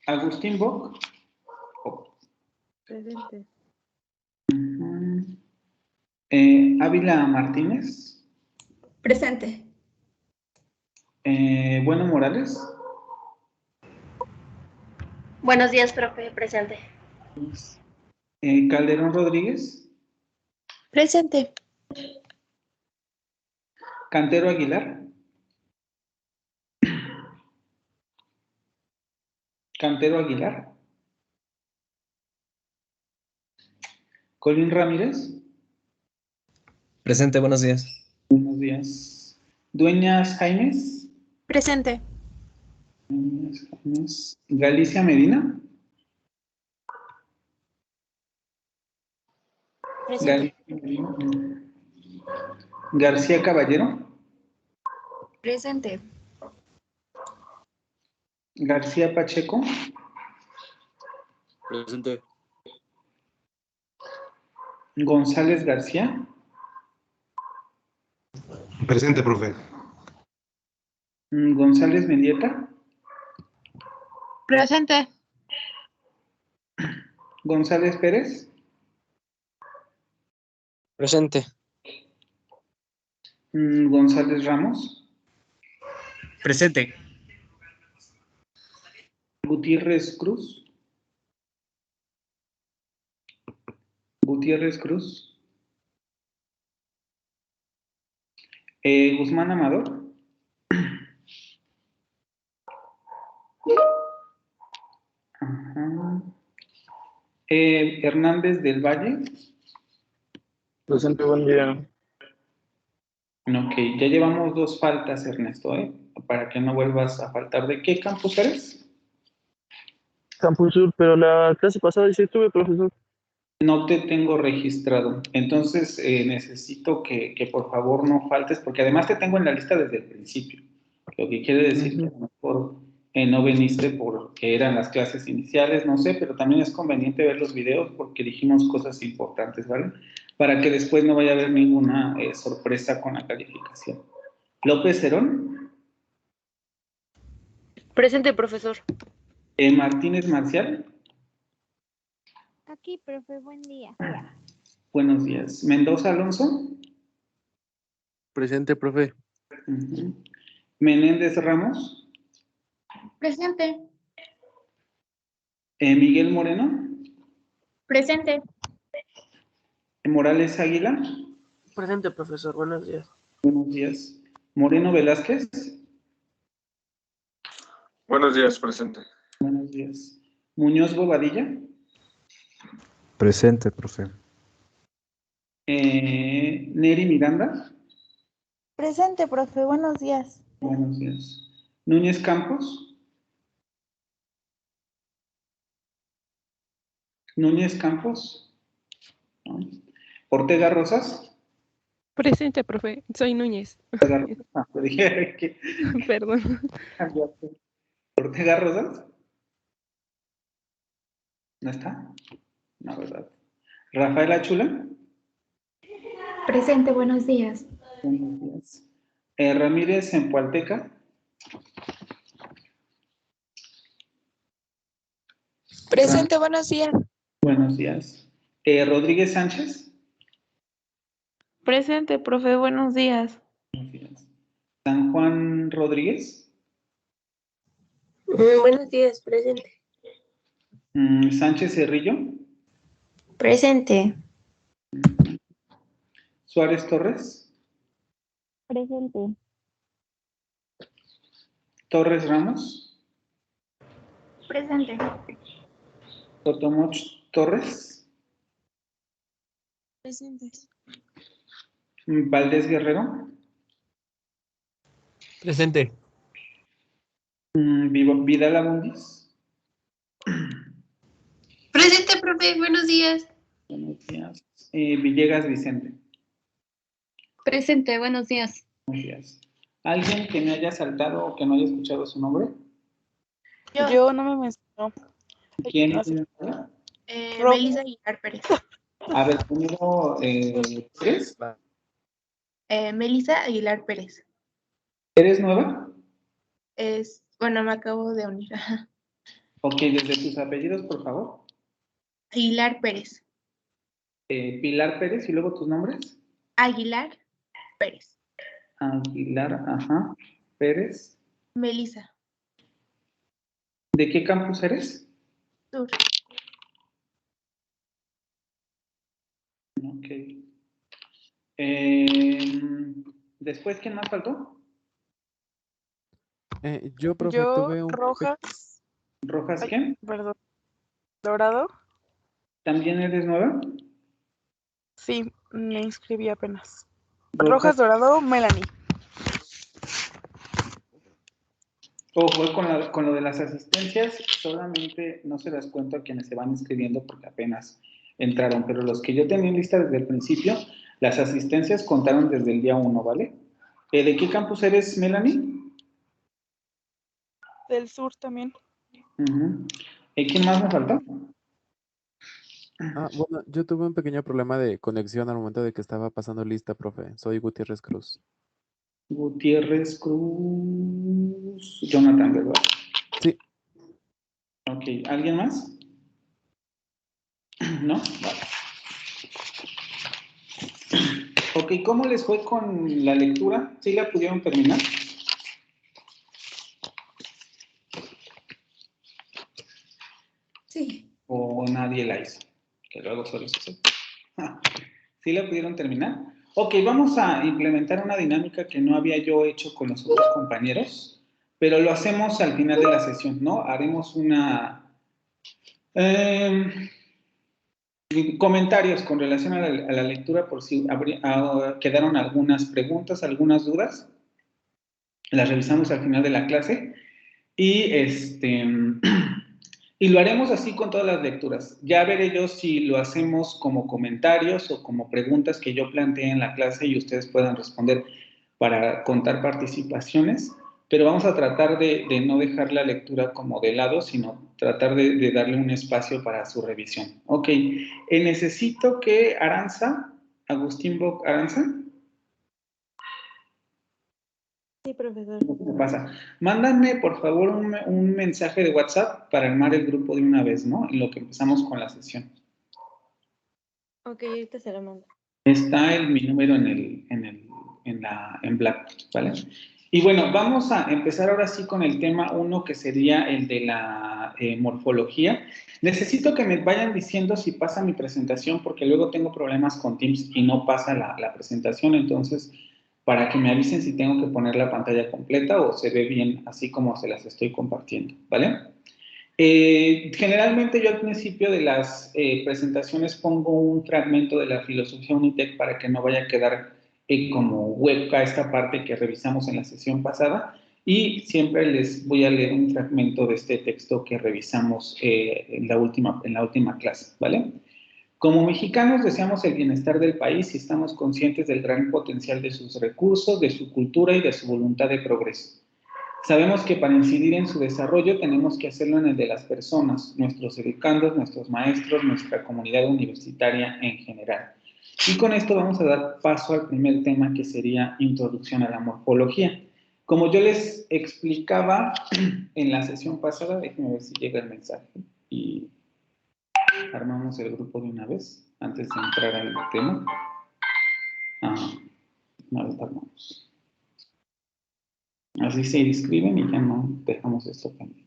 Agustín Bock. Presente. Ávila Martínez. Presente. Bueno Morales. Buenos días, profe. Presente. Calderón Rodríguez. Presente. Cantero Aguilar. Cantero Aguilar. Colín Ramírez. Presente, buenos días. Buenos días. Dueñas Jaimes. Presente. Dueñas Jaimes. Galicia Medina. Presente. Galicia Medina. García Caballero. Presente. García Pacheco. Presente. González García. Presente, profe. González Mendieta. Presente. González Pérez. Presente. González Ramos. Presente. Gutiérrez Cruz. Gutiérrez Cruz. Guzmán Amador. Ajá. Hernández del Valle. Presente, buen día. Ok, ya llevamos 2 faltas, Ernesto, para que no vuelvas a faltar. ¿De qué campus eres? Campus Sur, pero la clase pasada sí estuve, profesor. No te tengo registrado, entonces necesito que por favor no faltes, porque además te tengo en la lista desde el principio, lo que quiere decir que a lo mejor no viniste porque eran las clases iniciales, no sé, pero también es conveniente ver los videos porque dijimos cosas importantes, ¿vale? Para que después no vaya a haber ninguna sorpresa con la calificación. López Herón. Presente, profesor. Martínez Marcial. Aquí, profe, buen día. Buenos días. Mendoza Alonso. Presente, profe. Menéndez Ramos. Presente. Miguel Moreno. Presente. Morales Águila. Presente, profesor. Buenos días. Buenos días. Moreno Velázquez. Buenos días, presente. Buenos días. Muñoz Bobadilla. Presente, profe. Neri Miranda. Presente, profe, buenos días. Buenos días. Núñez Campos. Núñez Campos. ¿No? Ortega Rosas. Presente, profe. Soy Núñez. Dije que Perdón. Ortega Rosas. ¿No está? No, ¿verdad? Rafael Achula. Presente, buenos días. Buenos días. Ramírez Empualteca. Presente, buenos días. Buenos días. Rodríguez Sánchez. Presente, profe, buenos días. Buenos días. San Juan Rodríguez. Buenos días, presente. Sánchez Cerrillo. Presente. Suárez Torres. Presente. Torres Ramos. Presente. Totomoch Torres. Presente. Valdés Guerrero. Presente. Vidal Abundis. Presente, profe. Buenos días. Buenos días. Villegas Vicente. Presente, buenos días. Buenos días. ¿Alguien que me haya saltado o que no haya escuchado su nombre? Yo no me mencionó. ¿Quién? Melissa Aguilar Pérez. A ver, primero, ¿tres? Melissa Aguilar Pérez. ¿Eres nueva? Bueno, me acabo de unir. Ok, desde tus apellidos, por favor. Aguilar Pérez. Pilar Pérez y luego tus nombres. Aguilar Pérez. Aguilar, ajá. Pérez. Melisa. ¿De qué campus eres? Sur. Ok. Después, ¿quién más faltó? Yo, profe, Yo, tuve Rojas. ¿Rojas Ay, quién? perdón. Dorado. ¿También eres nueva? Sí, me inscribí apenas. Rojas. Rojas Dorado, Melanie. Ojo, con lo de las asistencias, solamente no se las cuento a quienes se van inscribiendo porque apenas entraron, pero los que yo tenía en lista desde el principio, las asistencias contaron desde el día 1, ¿vale? ¿De qué campus eres, Melanie? Del sur también. ¿Quién más me falta? Bueno, yo tuve un pequeño problema de conexión al momento de que estaba pasando lista, profe. Soy Gutiérrez Cruz. Gutiérrez Cruz. Jonathan, ¿verdad? Sí. Ok, ¿alguien más? ¿No? Vale. Ok, ¿cómo les fue con la lectura? ¿Sí la pudieron terminar? Sí. ¿O nadie la hizo? Que luego suele suceder. ¿Sí la pudieron terminar? Ok, vamos a implementar una dinámica que no había yo hecho con los otros compañeros, pero lo hacemos al final de la sesión, ¿no? Haremos comentarios con relación a la lectura por si quedaron algunas preguntas, algunas dudas. Las revisamos al final de la clase y y lo haremos así con todas las lecturas. Ya veré yo si lo hacemos como comentarios o como preguntas que yo planteé en la clase y ustedes puedan responder para contar participaciones, pero vamos a tratar de no dejar la lectura como de lado, sino tratar de darle un espacio para su revisión. Ok, necesito que Aranza, Agustín Boc Aranza. Sí, profesor. ¿Qué pasa? Mándame, por favor, un mensaje de WhatsApp para armar el grupo de una vez, ¿no? En lo que empezamos con la sesión. Ok, ahorita se lo mando. Está mi número en Blackboard, ¿vale? Y bueno, vamos a empezar ahora sí con el tema 1, que sería el de la morfología. Necesito que me vayan diciendo si pasa mi presentación, porque luego tengo problemas con Teams y no pasa la presentación, entonces, para que me avisen si tengo que poner la pantalla completa o se ve bien así como se las estoy compartiendo, ¿vale? Generalmente yo al principio de las presentaciones pongo un fragmento de la filosofía Unitec para que no vaya a quedar como hueca esta parte que revisamos en la sesión pasada, y siempre les voy a leer un fragmento de este texto que revisamos en la última clase, ¿vale? Como mexicanos deseamos el bienestar del país y estamos conscientes del gran potencial de sus recursos, de su cultura y de su voluntad de progreso. Sabemos que para incidir en su desarrollo tenemos que hacerlo en el de las personas, nuestros educandos, nuestros maestros, nuestra comunidad universitaria en general. Y con esto vamos a dar paso al primer tema, que sería introducción a la morfología. Como yo les explicaba en la sesión pasada, déjenme ver si llega el mensaje y armamos el grupo de una vez antes de entrar al tema. Una vez armamos. Así se inscriben y ya no dejamos esto pendiente.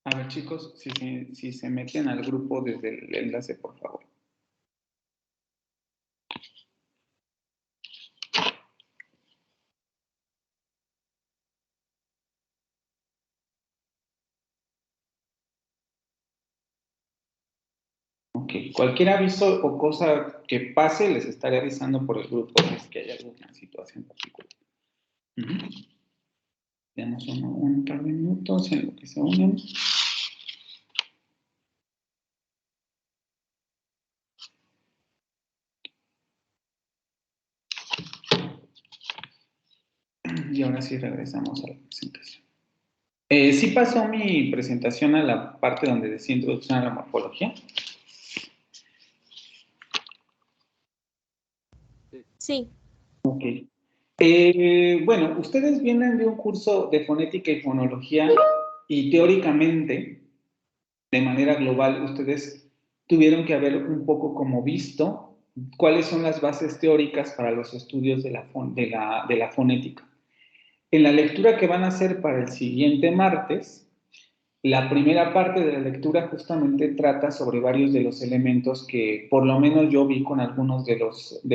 A ver, chicos, si se meten al grupo desde el enlace, por favor. Ok, cualquier aviso o cosa que pase, les estaré avisando por el grupo si es que hay alguna situación particular. Tenemos un par de minutos en lo que se unen. Y ahora sí regresamos a la presentación. ¿Sí pasó mi presentación a la parte donde decía introducción a la morfología? Sí. Ok. Bueno, ustedes vienen de un curso de fonética y fonología y teóricamente, de manera global, ustedes tuvieron que haber un poco como visto cuáles son las bases teóricas para los estudios de la fonética. En la lectura que van a hacer para el siguiente martes, la primera parte de la lectura justamente trata sobre varios de los elementos que por lo menos yo vi con algunos de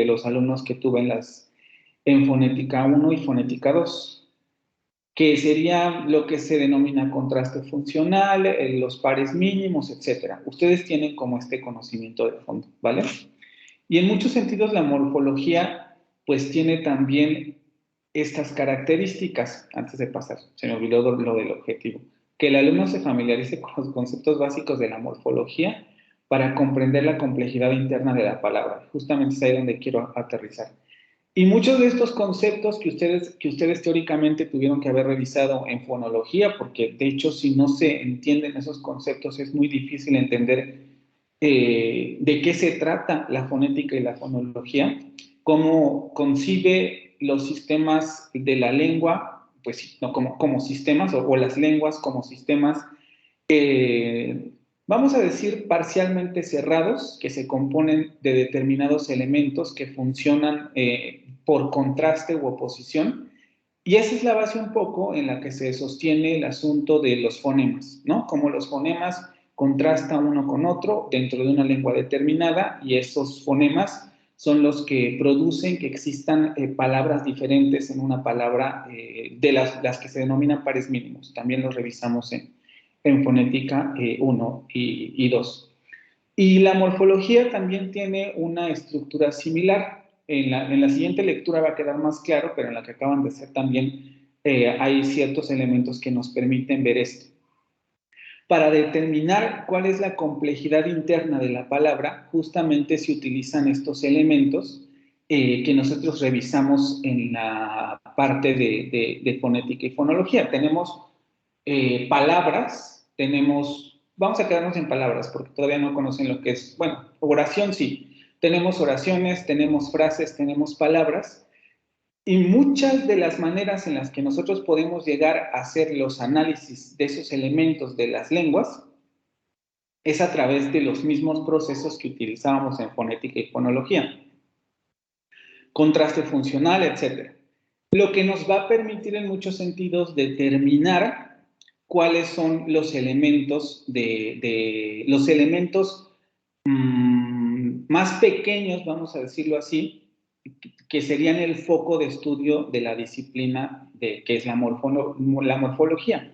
los alumnos que tuve en fonética 1 y fonética 2, que sería lo que se denomina contraste funcional, los pares mínimos, etc. Ustedes tienen como este conocimiento de fondo, ¿vale? Y en muchos sentidos la morfología pues tiene también estas características. Antes de pasar, se me olvidó lo del objetivo. Que el alumno se familiarice con los conceptos básicos de la morfología para comprender la complejidad interna de la palabra. Justamente es ahí donde quiero aterrizar. Y muchos de estos conceptos que ustedes teóricamente tuvieron que haber revisado en fonología, porque de hecho si no se entienden esos conceptos es muy difícil entender de qué se trata la fonética y la fonología, cómo concibe los sistemas de la lengua, pues no, como sistemas, o las lenguas como sistemas, vamos a decir, parcialmente cerrados, que se componen de determinados elementos que funcionan por contraste u oposición, y esa es la base un poco en la que se sostiene el asunto de los fonemas, ¿no? Como los fonemas contrastan uno con otro dentro de una lengua determinada, y esos fonemas son los que producen que existan palabras diferentes en una palabra, de las que se denominan pares mínimos. También los revisamos en fonética 1 y 2. Y la morfología también tiene una estructura similar. En la siguiente lectura va a quedar más claro, pero en la que acaban de hacer también hay ciertos elementos que nos permiten ver esto. Para determinar cuál es la complejidad interna de la palabra, justamente se utilizan estos elementos que nosotros revisamos en la parte de fonética y fonología. Tenemos palabras, vamos a quedarnos en palabras porque todavía no conocen lo que es, bueno, oración sí. Tenemos oraciones, tenemos frases, tenemos palabras, y muchas de las maneras en las que nosotros podemos llegar a hacer los análisis de esos elementos de las lenguas es a través de los mismos procesos que utilizábamos en fonética y fonología. Contraste funcional, etc. Lo que nos va a permitir en muchos sentidos determinar cuáles son los elementos los elementos más pequeños, vamos a decirlo así, que serían el foco de estudio de la disciplina que es la morfología.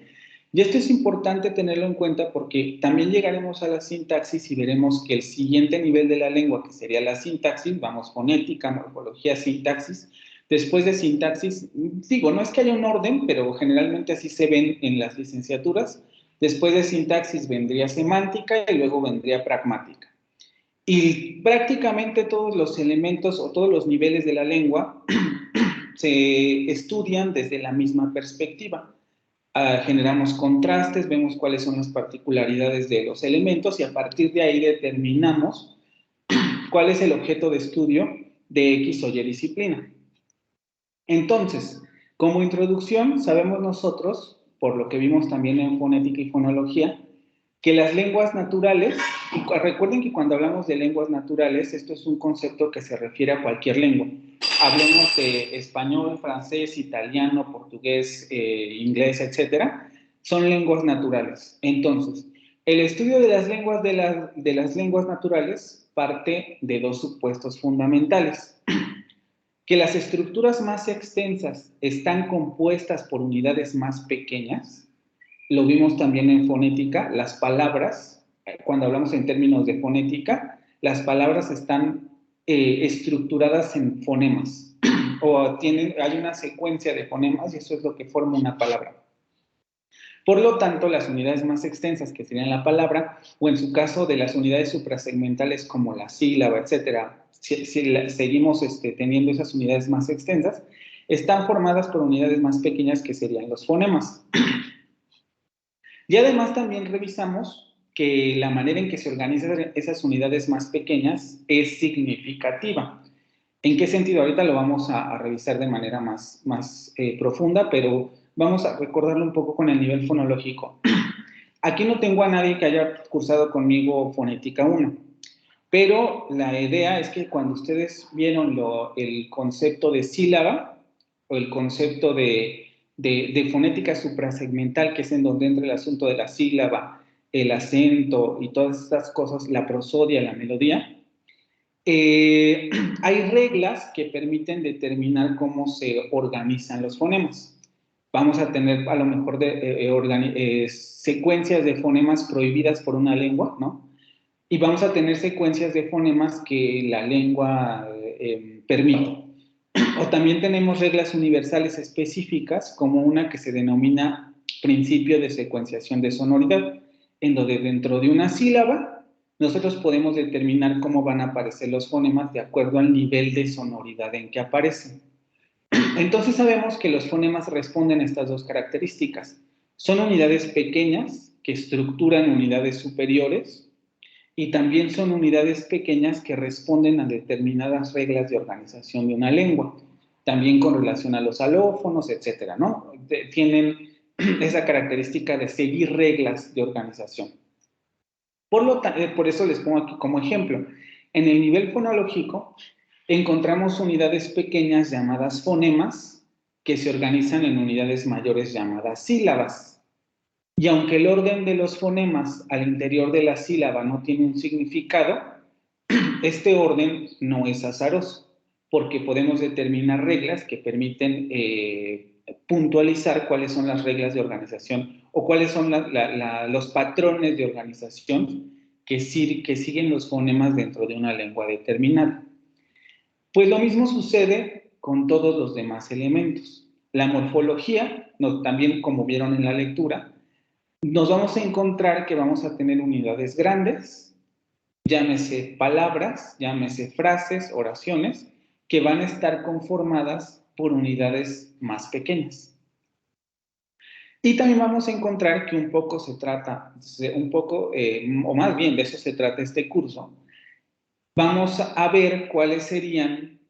Y esto es importante tenerlo en cuenta porque también llegaremos a la sintaxis y veremos que el siguiente nivel de la lengua, que sería la sintaxis, vamos, fonética, morfología, sintaxis. Después de sintaxis, digo, no es que haya un orden, pero generalmente así se ven en las licenciaturas. Después de sintaxis vendría semántica y luego vendría pragmática. Y prácticamente todos los elementos o todos los niveles de la lengua se estudian desde la misma perspectiva. Generamos contrastes, vemos cuáles son las particularidades de los elementos y a partir de ahí determinamos cuál es el objeto de estudio de X o Y disciplina. Entonces, como introducción, sabemos nosotros, por lo que vimos también en fonética y fonología, que las lenguas naturales, y recuerden que cuando hablamos de lenguas naturales, esto es un concepto que se refiere a cualquier lengua. Hablemos de español, francés, italiano, portugués, inglés, etcétera, son lenguas naturales. Entonces, el estudio de las lenguas naturales parte de dos supuestos fundamentales. Que las estructuras más extensas están compuestas por unidades más pequeñas. Lo vimos también en fonética, las palabras, cuando hablamos en términos de fonética, las palabras están estructuradas en fonemas, o hay una secuencia de fonemas y eso es lo que forma una palabra. Por lo tanto, las unidades más extensas, que serían la palabra, o en su caso de las unidades suprasegmentales como la sílaba, etcétera, si seguimos teniendo esas unidades más extensas, están formadas por unidades más pequeñas que serían los fonemas. Y además también revisamos que la manera en que se organizan esas unidades más pequeñas es significativa. ¿En qué sentido? Ahorita lo vamos a revisar de manera más profunda, pero vamos a recordarlo un poco con el nivel fonológico. Aquí no tengo a nadie que haya cursado conmigo Fonética 1, pero la idea es que cuando ustedes vieron el concepto de sílaba o el concepto de fonética suprasegmental, que es en donde entra el asunto de la sílaba, el acento y todas estas cosas, la prosodia, la melodía, hay reglas que permiten determinar cómo se organizan los fonemas. Vamos a tener a lo mejor secuencias de fonemas prohibidas por una lengua, ¿no? Y vamos a tener secuencias de fonemas que la lengua permite. O también tenemos reglas universales específicas, como una que se denomina principio de secuenciación de sonoridad, en donde dentro de una sílaba nosotros podemos determinar cómo van a aparecer los fonemas de acuerdo al nivel de sonoridad en que aparecen. Entonces sabemos que los fonemas responden a estas dos características. Son unidades pequeñas que estructuran unidades superiores y también son unidades pequeñas que responden a determinadas reglas de organización de una lengua, también con relación a los alófonos, etcétera, ¿no? Tienen esa característica de seguir reglas de organización. Por eso les pongo aquí como ejemplo. En el nivel fonológico encontramos unidades pequeñas llamadas fonemas que se organizan en unidades mayores llamadas sílabas. Y aunque el orden de los fonemas al interior de la sílaba no tiene un significado, este orden no es azaroso, porque podemos determinar reglas que permiten puntualizar cuáles son las reglas de organización o cuáles son los patrones de organización que siguen los fonemas dentro de una lengua determinada. Pues lo mismo sucede con todos los demás elementos. La morfología, también como vieron en la lectura, nos vamos a encontrar que vamos a tener unidades grandes, llámese palabras, llámese frases, oraciones, que van a estar conformadas por unidades más pequeñas. Y también vamos a encontrar que un poco se trata, o más bien de eso se trata este curso, vamos a ver cuáles serían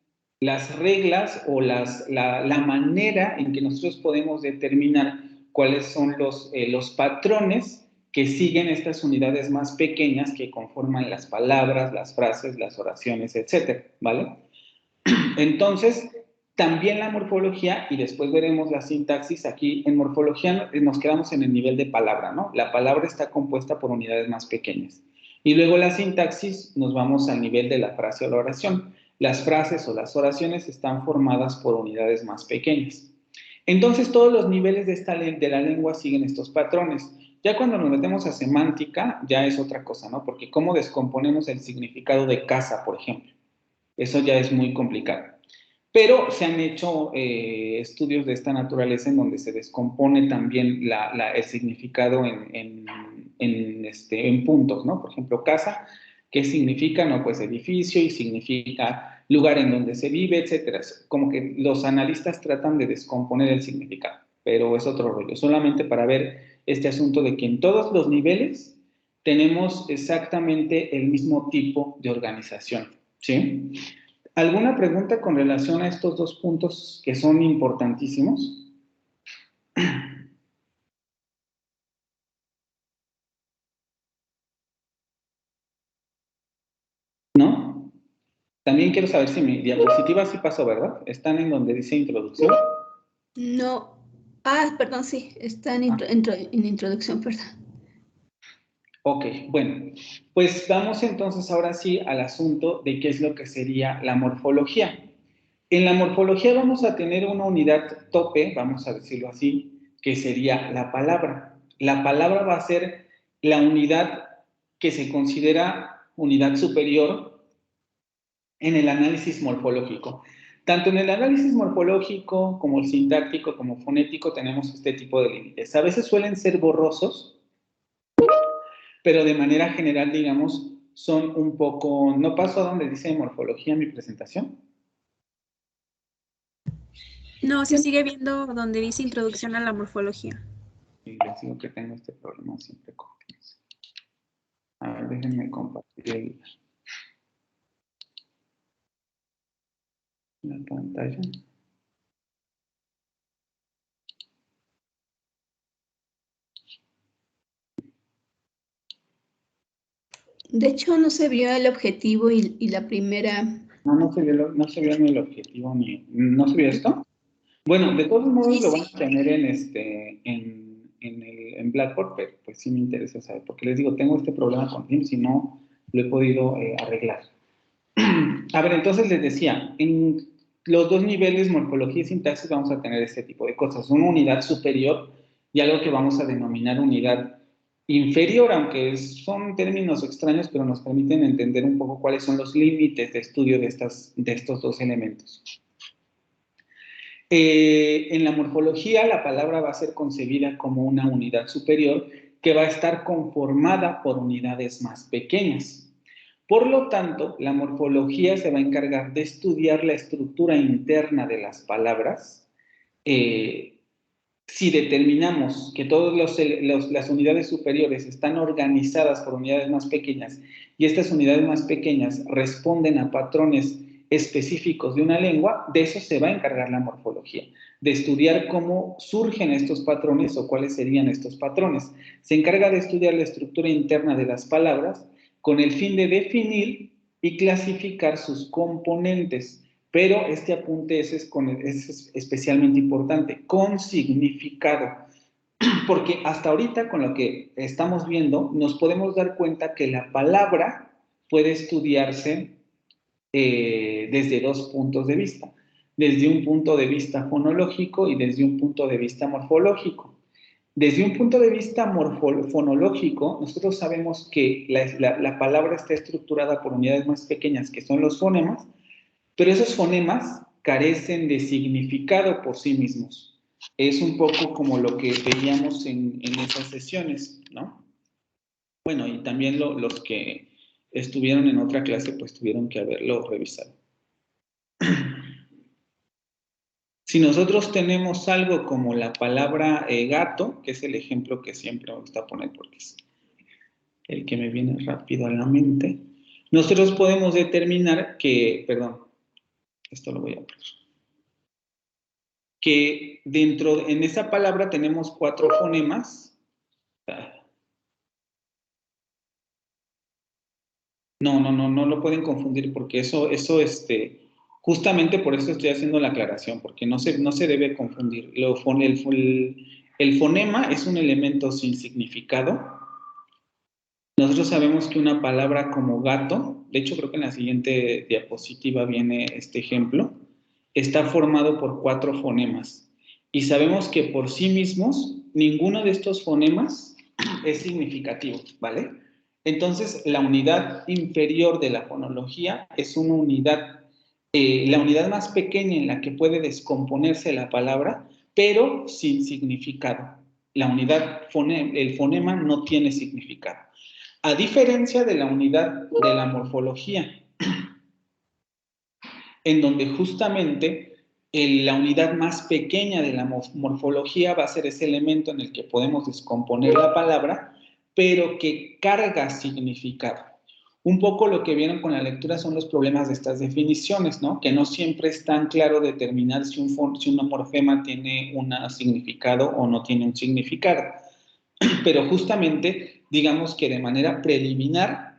las reglas o la manera en que nosotros podemos determinar cuáles son los patrones que siguen estas unidades más pequeñas que conforman las palabras, las frases, las oraciones, etcétera, ¿vale? Entonces, también la morfología, y después veremos la sintaxis, aquí en morfología nos quedamos en el nivel de palabra, ¿no? La palabra está compuesta por unidades más pequeñas. Y luego la sintaxis nos vamos al nivel de la frase o la oración. Las frases o las oraciones están formadas por unidades más pequeñas. Entonces, todos los niveles de la lengua siguen estos patrones. Ya cuando nos metemos a semántica, ya es otra cosa, ¿no? Porque cómo descomponemos el significado de casa, por ejemplo. Eso ya es muy complicado. Pero se han hecho estudios de esta naturaleza en donde se descompone también el significado en puntos, ¿no? Por ejemplo, casa, ¿qué significa? No, pues edificio, y significa lugar en donde se vive, etcétera. Como que los analistas tratan de descomponer el significado, pero es otro rollo. Solamente para ver este asunto de que en todos los niveles tenemos exactamente el mismo tipo de organización, ¿sí? ¿Alguna pregunta con relación a estos dos puntos que son importantísimos? ¿No? También quiero saber si mi diapositiva sí pasó, ¿verdad? Están en donde dice introducción. No. Perdón, sí, está en introducción, perdón. Ok, bueno, pues vamos entonces ahora sí al asunto de qué es lo que sería la morfología. En la morfología vamos a tener una unidad tope, vamos a decirlo así, que sería la palabra. La palabra va a ser la unidad que se considera unidad superior en el análisis morfológico. Tanto en el análisis morfológico como el sintáctico como fonético tenemos este tipo de límites. A veces suelen ser borrosos, pero de manera general, digamos, son un poco... ¿No paso a donde dice morfología en mi presentación? No, se sigue viendo donde dice introducción a la morfología. Y les digo que tengo este problema siempre con eso. A ver, déjenme compartir la pantalla. De hecho, no se vio el objetivo y la primera... No se vio ni el objetivo ni... ¿No se vio esto? Bueno, de todos modos lo van a tener en Blackboard, pero pues sí me interesa saber, porque les digo, tengo este problema con Teams y no lo he podido arreglar. A ver, entonces les decía, en los dos niveles, morfología y sintaxis, vamos a tener este tipo de cosas. Una unidad superior y algo que vamos a denominar unidad inferior, aunque son términos extraños, pero nos permiten entender un poco cuáles son los límites de estudio de estos dos elementos. En la morfología, la palabra va a ser concebida como una unidad superior que va a estar conformada por unidades más pequeñas. Por lo tanto, la morfología se va a encargar de estudiar la estructura interna de las palabras. Si determinamos que todas las unidades superiores están organizadas por unidades más pequeñas y estas unidades más pequeñas responden a patrones específicos de una lengua, de eso se va a encargar la morfología, de estudiar cómo surgen estos patrones o cuáles serían estos patrones. Se encarga de estudiar la estructura interna de las palabras con el fin de definir y clasificar sus componentes. Pero este apunte es especialmente importante, con significado. Porque hasta ahorita, con lo que estamos viendo, nos podemos dar cuenta que la palabra puede estudiarse desde dos puntos de vista. Desde un punto de vista fonológico y desde un punto de vista morfológico. Desde un punto de vista fonológico, nosotros sabemos que la palabra está estructurada por unidades más pequeñas, que son los fonemas, pero esos fonemas carecen de significado por sí mismos. Es un poco como lo que veíamos en esas sesiones, ¿no? Bueno, y también los que estuvieron en otra clase, pues tuvieron que haberlo revisado. Si nosotros tenemos algo como la palabra gato, que es el ejemplo que siempre me gusta poner porque es el que me viene rápido a la mente, nosotros podemos determinar que, perdón, esto lo voy a poner, que en esa palabra tenemos 4 fonemas. No lo pueden confundir porque eso justamente por eso estoy haciendo la aclaración, porque no se debe confundir. El fonema es un elemento sin significado. Nosotros sabemos que una palabra como gato, de hecho creo que en la siguiente diapositiva viene este ejemplo, está formado por 4 fonemas. Y sabemos que por sí mismos, ninguno de estos fonemas es significativo, ¿vale? Entonces, la unidad inferior de la fonología es una unidad, la unidad más pequeña en la que puede descomponerse la palabra, pero sin significado. La unidad, el fonema no tiene significado. A diferencia de la unidad de la morfología, en donde justamente la unidad más pequeña de la morfología va a ser ese elemento en el que podemos descomponer la palabra, pero que carga significado. Un poco lo que vieron con la lectura son los problemas de estas definiciones, ¿no? Que no siempre es tan claro determinar si un morfema tiene un significado o no tiene un significado. Pero justamente, digamos que de manera preliminar,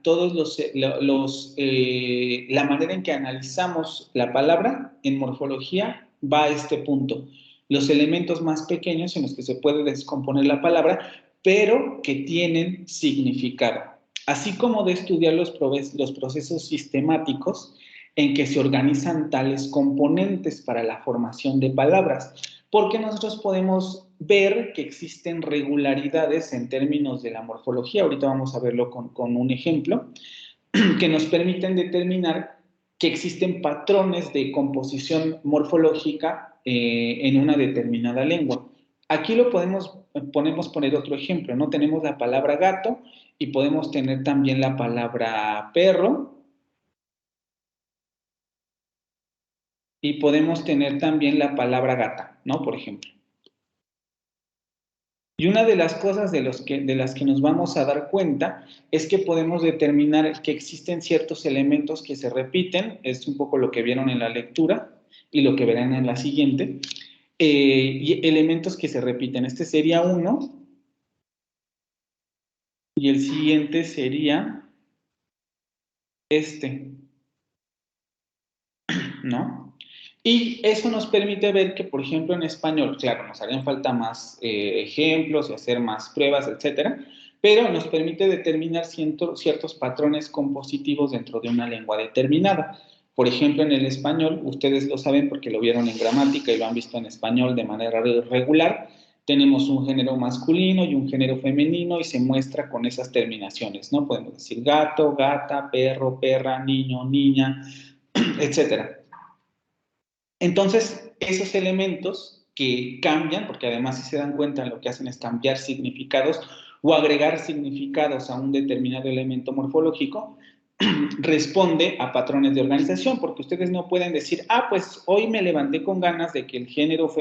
la manera en que analizamos la palabra en morfología va a este punto. Los elementos más pequeños en los que se puede descomponer la palabra, pero que tienen significado. Así como de estudiar los procesos sistemáticos en que se organizan tales componentes para la formación de palabras, porque nosotros podemos ver que existen regularidades en términos de la morfología, ahorita vamos a verlo con un ejemplo, que nos permiten determinar que existen patrones de composición morfológica en una determinada lengua. Aquí podemos poner otro ejemplo, ¿no? Tenemos la palabra gato y podemos tener también la palabra perro y podemos tener también la palabra gata, ¿no? Por ejemplo. Y una de las cosas de las que nos vamos a dar cuenta es que podemos determinar que existen ciertos elementos que se repiten, es un poco lo que vieron en la lectura y lo que verán en la siguiente, y elementos que se repiten. Este sería uno y el siguiente sería este, ¿no? Y eso nos permite ver que, por ejemplo, en español, claro, nos harían falta más ejemplos y hacer más pruebas, etcétera, pero nos permite determinar ciertos patrones compositivos dentro de una lengua determinada. Por ejemplo, en el español, ustedes lo saben porque lo vieron en gramática y lo han visto en español de manera regular, tenemos un género masculino y un género femenino y se muestra con esas terminaciones, ¿no? Podemos decir gato, gata, perro, perra, niño, niña, etcétera. Entonces, esos elementos que cambian, porque además si se dan cuenta lo que hacen es cambiar significados o agregar significados a un determinado elemento morfológico, responde a patrones de organización, porque ustedes no pueden decir, pues hoy me levanté con ganas de que el género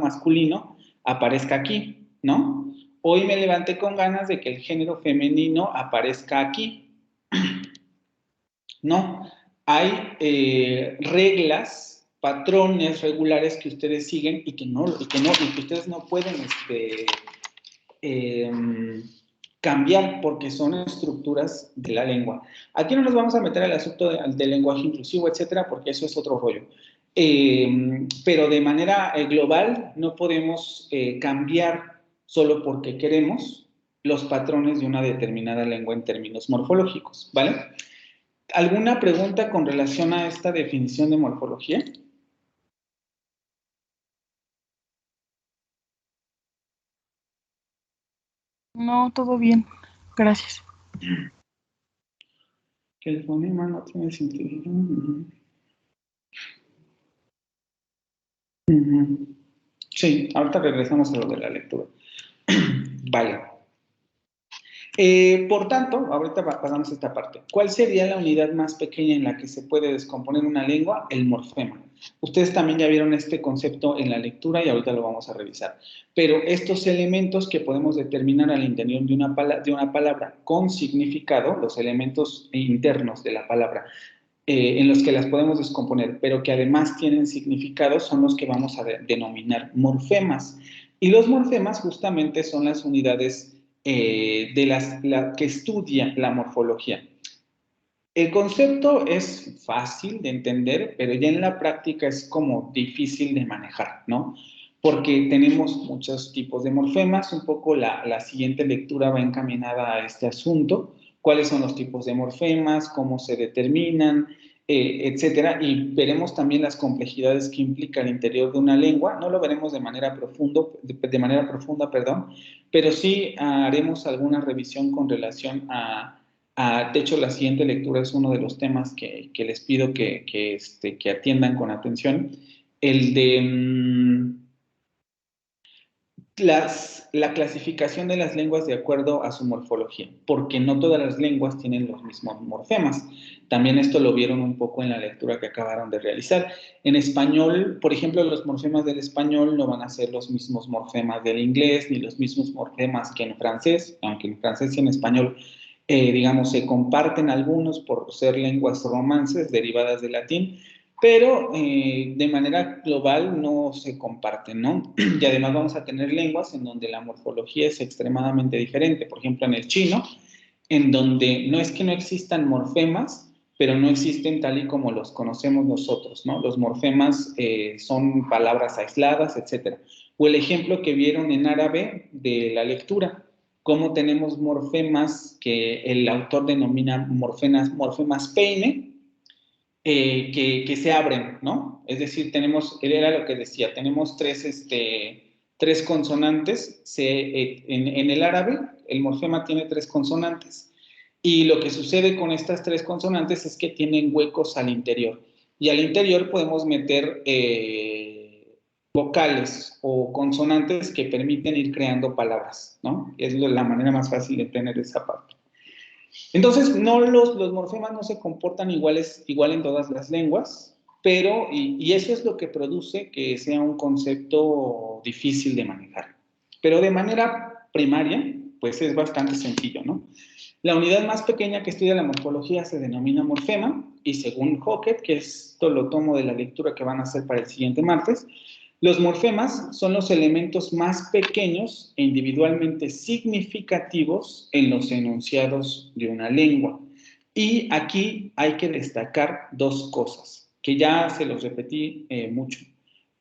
masculino aparezca aquí, ¿no? Hoy me levanté con ganas de que el género femenino aparezca aquí. No, hay reglas, patrones regulares que ustedes siguen y que ustedes no pueden cambiar porque son estructuras de la lengua. Aquí no nos vamos a meter al asunto del lenguaje inclusivo, etcétera, porque eso es otro rollo. Pero de manera global no podemos cambiar solo porque queremos los patrones de una determinada lengua en términos morfológicos, ¿vale? ¿Alguna pregunta con relación a esta definición de morfología? No, todo bien. Gracias. Que el fonema no tiene sentido. Sí, ahorita regresamos a lo de la lectura. Vale. Por tanto, ahorita pasamos a esta parte. ¿Cuál sería la unidad más pequeña en la que se puede descomponer una lengua? El morfema. Ustedes también ya vieron este concepto en la lectura y ahorita lo vamos a revisar. Pero estos elementos que podemos determinar al interior de una palabra con significado, los elementos internos de la palabra, en los que las podemos descomponer, pero que además tienen significado, son los que vamos a denominar morfemas. Y los morfemas justamente son las unidades que estudia la morfología. El concepto es fácil de entender, pero ya en la práctica es como difícil de manejar, ¿no? Porque tenemos muchos tipos de morfemas, un poco la siguiente lectura va encaminada a este asunto, cuáles son los tipos de morfemas, cómo se determinan, etcétera, y veremos también las complejidades que implica el interior de una lengua. No lo veremos de manera profunda, pero sí haremos alguna revisión con relación de hecho, la siguiente lectura es uno de los temas que les pido que atiendan con atención, el de la clasificación de las lenguas de acuerdo a su morfología, porque no todas las lenguas tienen los mismos morfemas. También esto lo vieron un poco en la lectura que acabaron de realizar. En español, por ejemplo, los morfemas del español no van a ser los mismos morfemas del inglés, ni los mismos morfemas que en francés, aunque en francés y en español digamos, se comparten algunos por ser lenguas romances derivadas del latín, pero de manera global no se comparten, ¿no? Y además vamos a tener lenguas en donde la morfología es extremadamente diferente. Por ejemplo, en el chino, en donde no es que no existan morfemas, pero no existen tal y como los conocemos nosotros, ¿no? Los morfemas son palabras aisladas, etc. O el ejemplo que vieron en árabe de la lectura, cómo tenemos morfemas que el autor denomina morfemas peine, que se abren, ¿no? Es decir, él era lo que decía, tenemos tres consonantes, en el árabe el morfema tiene 3 consonantes, y lo que sucede con estas 3 consonantes es que tienen huecos al interior, y al interior podemos meter vocales o consonantes que permiten ir creando palabras, ¿no? Es la manera más fácil de tener esa parte. Entonces, no, los morfemas no se comportan igual en todas las lenguas, pero, y eso es lo que produce que sea un concepto difícil de manejar. Pero de manera primaria, pues es bastante sencillo, ¿no? La unidad más pequeña que estudia la morfología se denomina morfema, y según Hockett, que esto lo tomo de la lectura que van a hacer para el siguiente martes, los morfemas son los elementos más pequeños e individualmente significativos en los enunciados de una lengua. Y aquí hay que destacar 2 cosas, que ya se los repetí mucho.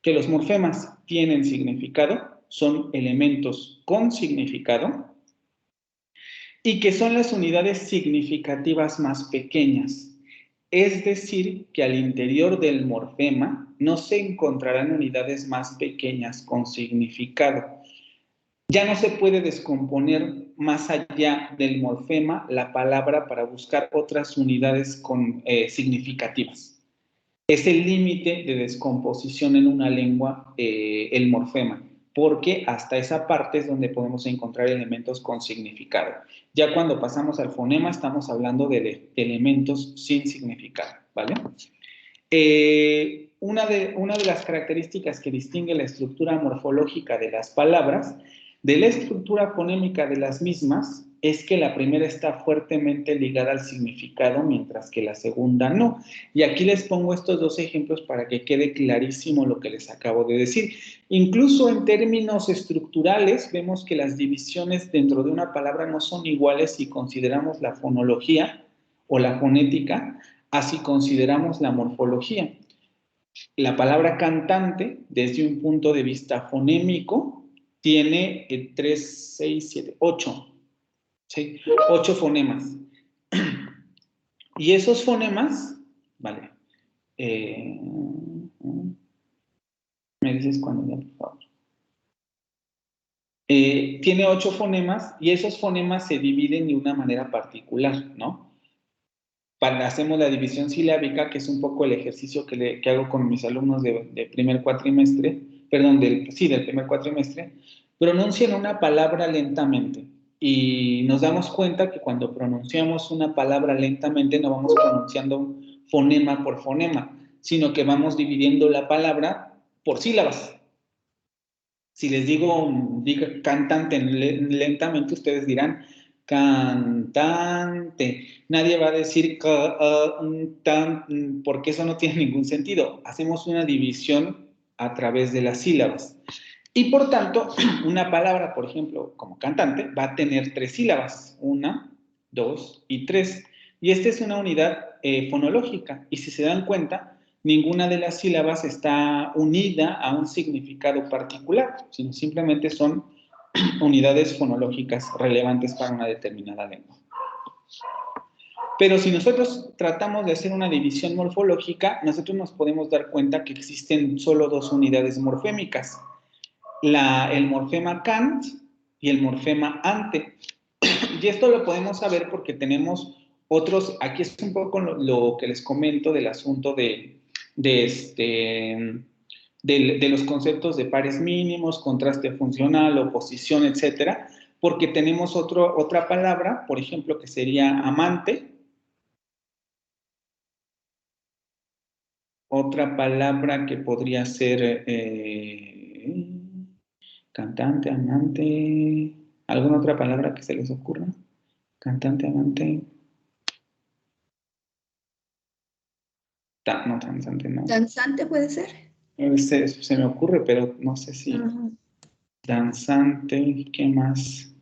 Que los morfemas tienen significado, son elementos con significado, y que son las unidades significativas más pequeñas. Es decir, que al interior del morfema no se encontrarán unidades más pequeñas con significado. Ya no se puede descomponer más allá del morfema la palabra para buscar otras unidades significativas. Es el límite de descomposición en una lengua, el morfema, porque hasta esa parte es donde podemos encontrar elementos con significado. Ya cuando pasamos al fonema estamos hablando de elementos sin significado, ¿vale? Una de las características que distingue la estructura morfológica de las palabras de la estructura fonémica de las mismas es que la primera está fuertemente ligada al significado, mientras que la segunda no. Y aquí les pongo estos 2 ejemplos para que quede clarísimo lo que les acabo de decir. Incluso en términos estructurales, vemos que las divisiones dentro de una palabra no son iguales si consideramos la fonología o la fonética, así consideramos la morfología. La palabra cantante, desde un punto de vista fonémico, tiene 3, 6, 7, 8. ¿Sí? 8 fonemas. Y esos fonemas, vale. Me dices cuando ya, por favor. Tiene 8 fonemas y esos fonemas se dividen de una manera particular, ¿no? Hacemos la división silábica, que es un poco el ejercicio que hago con mis alumnos de primer cuatrimestre, perdón, del primer cuatrimestre. Pronuncian una palabra lentamente y nos damos cuenta que cuando pronunciamos una palabra lentamente no vamos pronunciando fonema por fonema, sino que vamos dividiendo la palabra por sílabas. Si les diga cantante lentamente, ustedes dirán cantante. Nadie va a decir porque eso no tiene ningún sentido. Hacemos una división a través de las sílabas. Y por tanto, una palabra, por ejemplo, como cantante, va a tener 3 sílabas. 1, 2 y 3. Y esta es una unidad fonológica. Y si se dan cuenta, ninguna de las sílabas está unida a un significado particular, sino simplemente son unidades fonológicas relevantes para una determinada lengua. Pero si nosotros tratamos de hacer una división morfológica, nosotros nos podemos dar cuenta que existen solo 2 unidades morfémicas. El morfema cant y el morfema ante. Y esto lo podemos saber porque tenemos otros, aquí es un poco lo que les comento del asunto de los conceptos de pares mínimos, contraste funcional, oposición, etcétera, porque tenemos otra palabra, por ejemplo, que sería amante. Otra palabra que podría ser cantante, amante. ¿Alguna otra palabra que se les ocurra? Cantante, amante. No, danzante no. ¿Danzante puede ser? Se me ocurre, pero no sé si. Danzante, ¿qué más?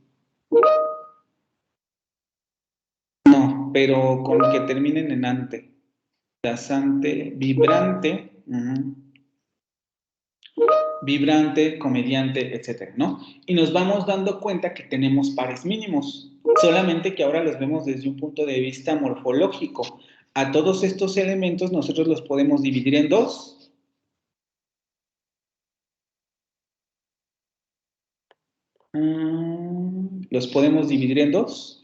No, pero con que terminen en ante. Danzante, vibrante. Vibrante, comediante, etcétera, ¿no? Y nos vamos dando cuenta que tenemos pares mínimos, solamente que ahora los vemos desde un punto de vista morfológico. A todos estos elementos nosotros los podemos dividir en dos. Los podemos dividir en dos.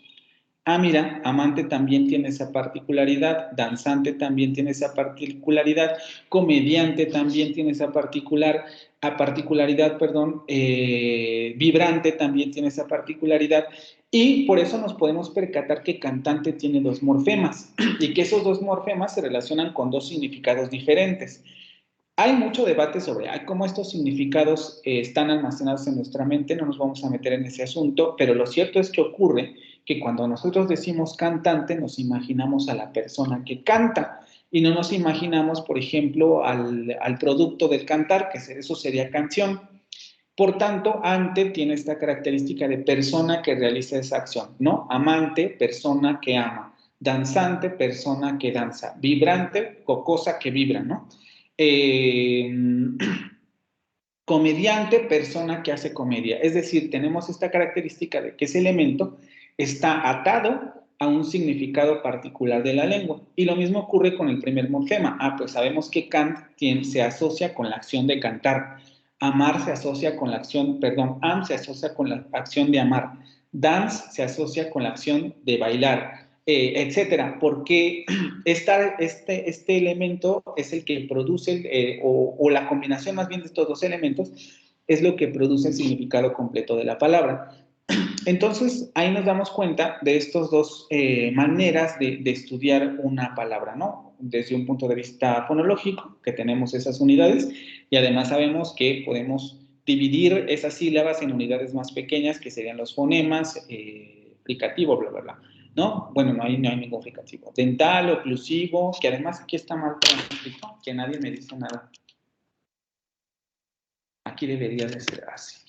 Ah, mira, amante también tiene esa particularidad, danzante también tiene esa particularidad, comediante también tiene esa particularidad, vibrante también tiene esa particularidad, y por eso nos podemos percatar que cantante tiene dos morfemas, y que esos dos morfemas se relacionan con dos significados diferentes. Hay mucho debate sobre cómo estos significados están almacenados en nuestra mente, no nos vamos a meter en ese asunto, pero lo cierto es que ocurre que cuando nosotros decimos cantante, nos imaginamos a la persona que canta y no nos imaginamos, por ejemplo, al producto del cantar, que eso sería canción. Por tanto, ante tiene esta característica de persona que realiza esa acción, ¿no? Amante, persona que ama. Danzante, persona que danza. Vibrante, cosa que vibra, ¿no? Comediante, persona que hace comedia. Es decir, tenemos esta característica de que ese elemento está atado a un significado particular de la lengua. Y lo mismo ocurre con el primer morfema. Pues sabemos que cant se asocia con la acción de cantar. Amar se asocia con la acción, am se asocia con la acción de amar. Dance se asocia con la acción de bailar, etcétera. Porque este elemento es el que produce, o la combinación más bien de estos dos elementos, es lo que produce el significado completo de la palabra. Entonces, ahí nos damos cuenta de estas dos maneras de estudiar una palabra, ¿no? Desde un punto de vista fonológico, que tenemos esas unidades, y además sabemos que podemos dividir esas sílabas en unidades más pequeñas, que serían los fonemas, fricativo, bla, bla, bla, ¿no? Bueno, no hay ningún fricativo. Dental, oclusivo, que además aquí está mal escrito, que nadie me dice nada. Aquí debería de ser así.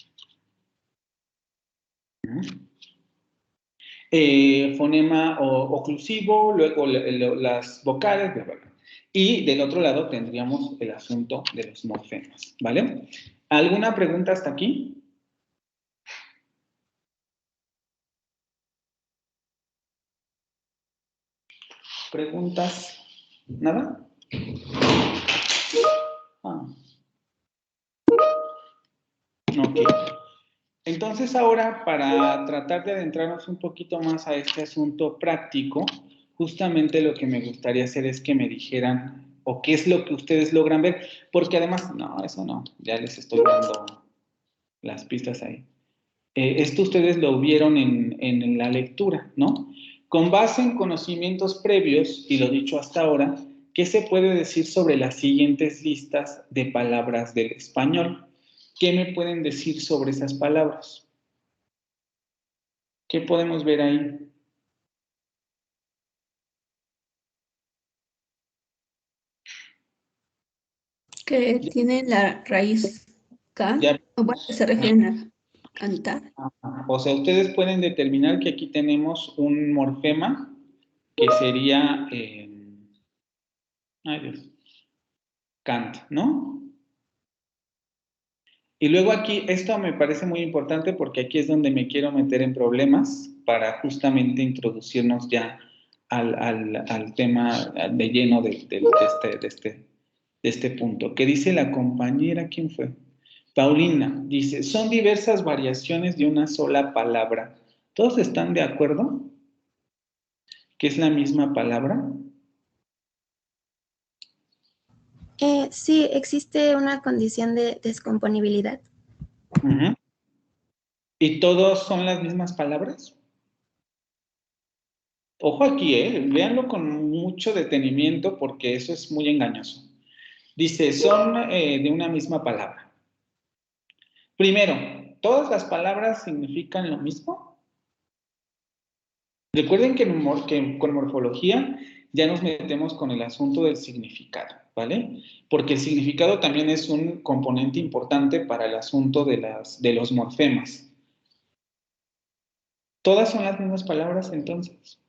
Fonema oclusivo, luego las vocales, bla, bla, bla. Y del otro lado tendríamos el asunto de los morfemas, ¿vale? ¿Alguna pregunta hasta aquí? ¿Preguntas? ¿Nada? Ok. Entonces ahora, para tratar de adentrarnos un poquito más a este asunto práctico, justamente lo que me gustaría hacer es que me dijeran, o qué es lo que ustedes logran ver, porque además, no, eso no, ya les estoy dando las pistas ahí. Esto ustedes lo vieron en la lectura, ¿no? Con base en conocimientos previos, y lo dicho hasta ahora, ¿qué se puede decir sobre las siguientes listas de palabras del español? ¿Qué me pueden decir sobre esas palabras? ¿Qué podemos ver ahí? Que tienen la raíz K, o bueno, se refieren a cantar. O sea, ustedes pueden determinar que aquí tenemos un morfema que sería, ay Dios, cant, ¿no? Y luego aquí, esto me parece muy importante porque aquí es donde me quiero meter en problemas para justamente introducirnos ya al tema de lleno de este punto. ¿Qué dice la compañera? ¿Quién fue? Paulina, dice, son diversas variaciones de una sola palabra. ¿Todos están de acuerdo? ¿Que es la misma palabra? Sí, existe una condición de descomponibilidad. ¿Y todos son las mismas palabras? Ojo aquí, véanlo con mucho detenimiento porque eso es muy engañoso. Dice, son de una misma palabra. Primero, ¿todas las palabras significan lo mismo? Recuerden que con morfología ya nos metemos con el asunto del significado, ¿vale? Porque el significado también es un componente importante para el asunto de los morfemas. ¿Todas son las mismas palabras entonces?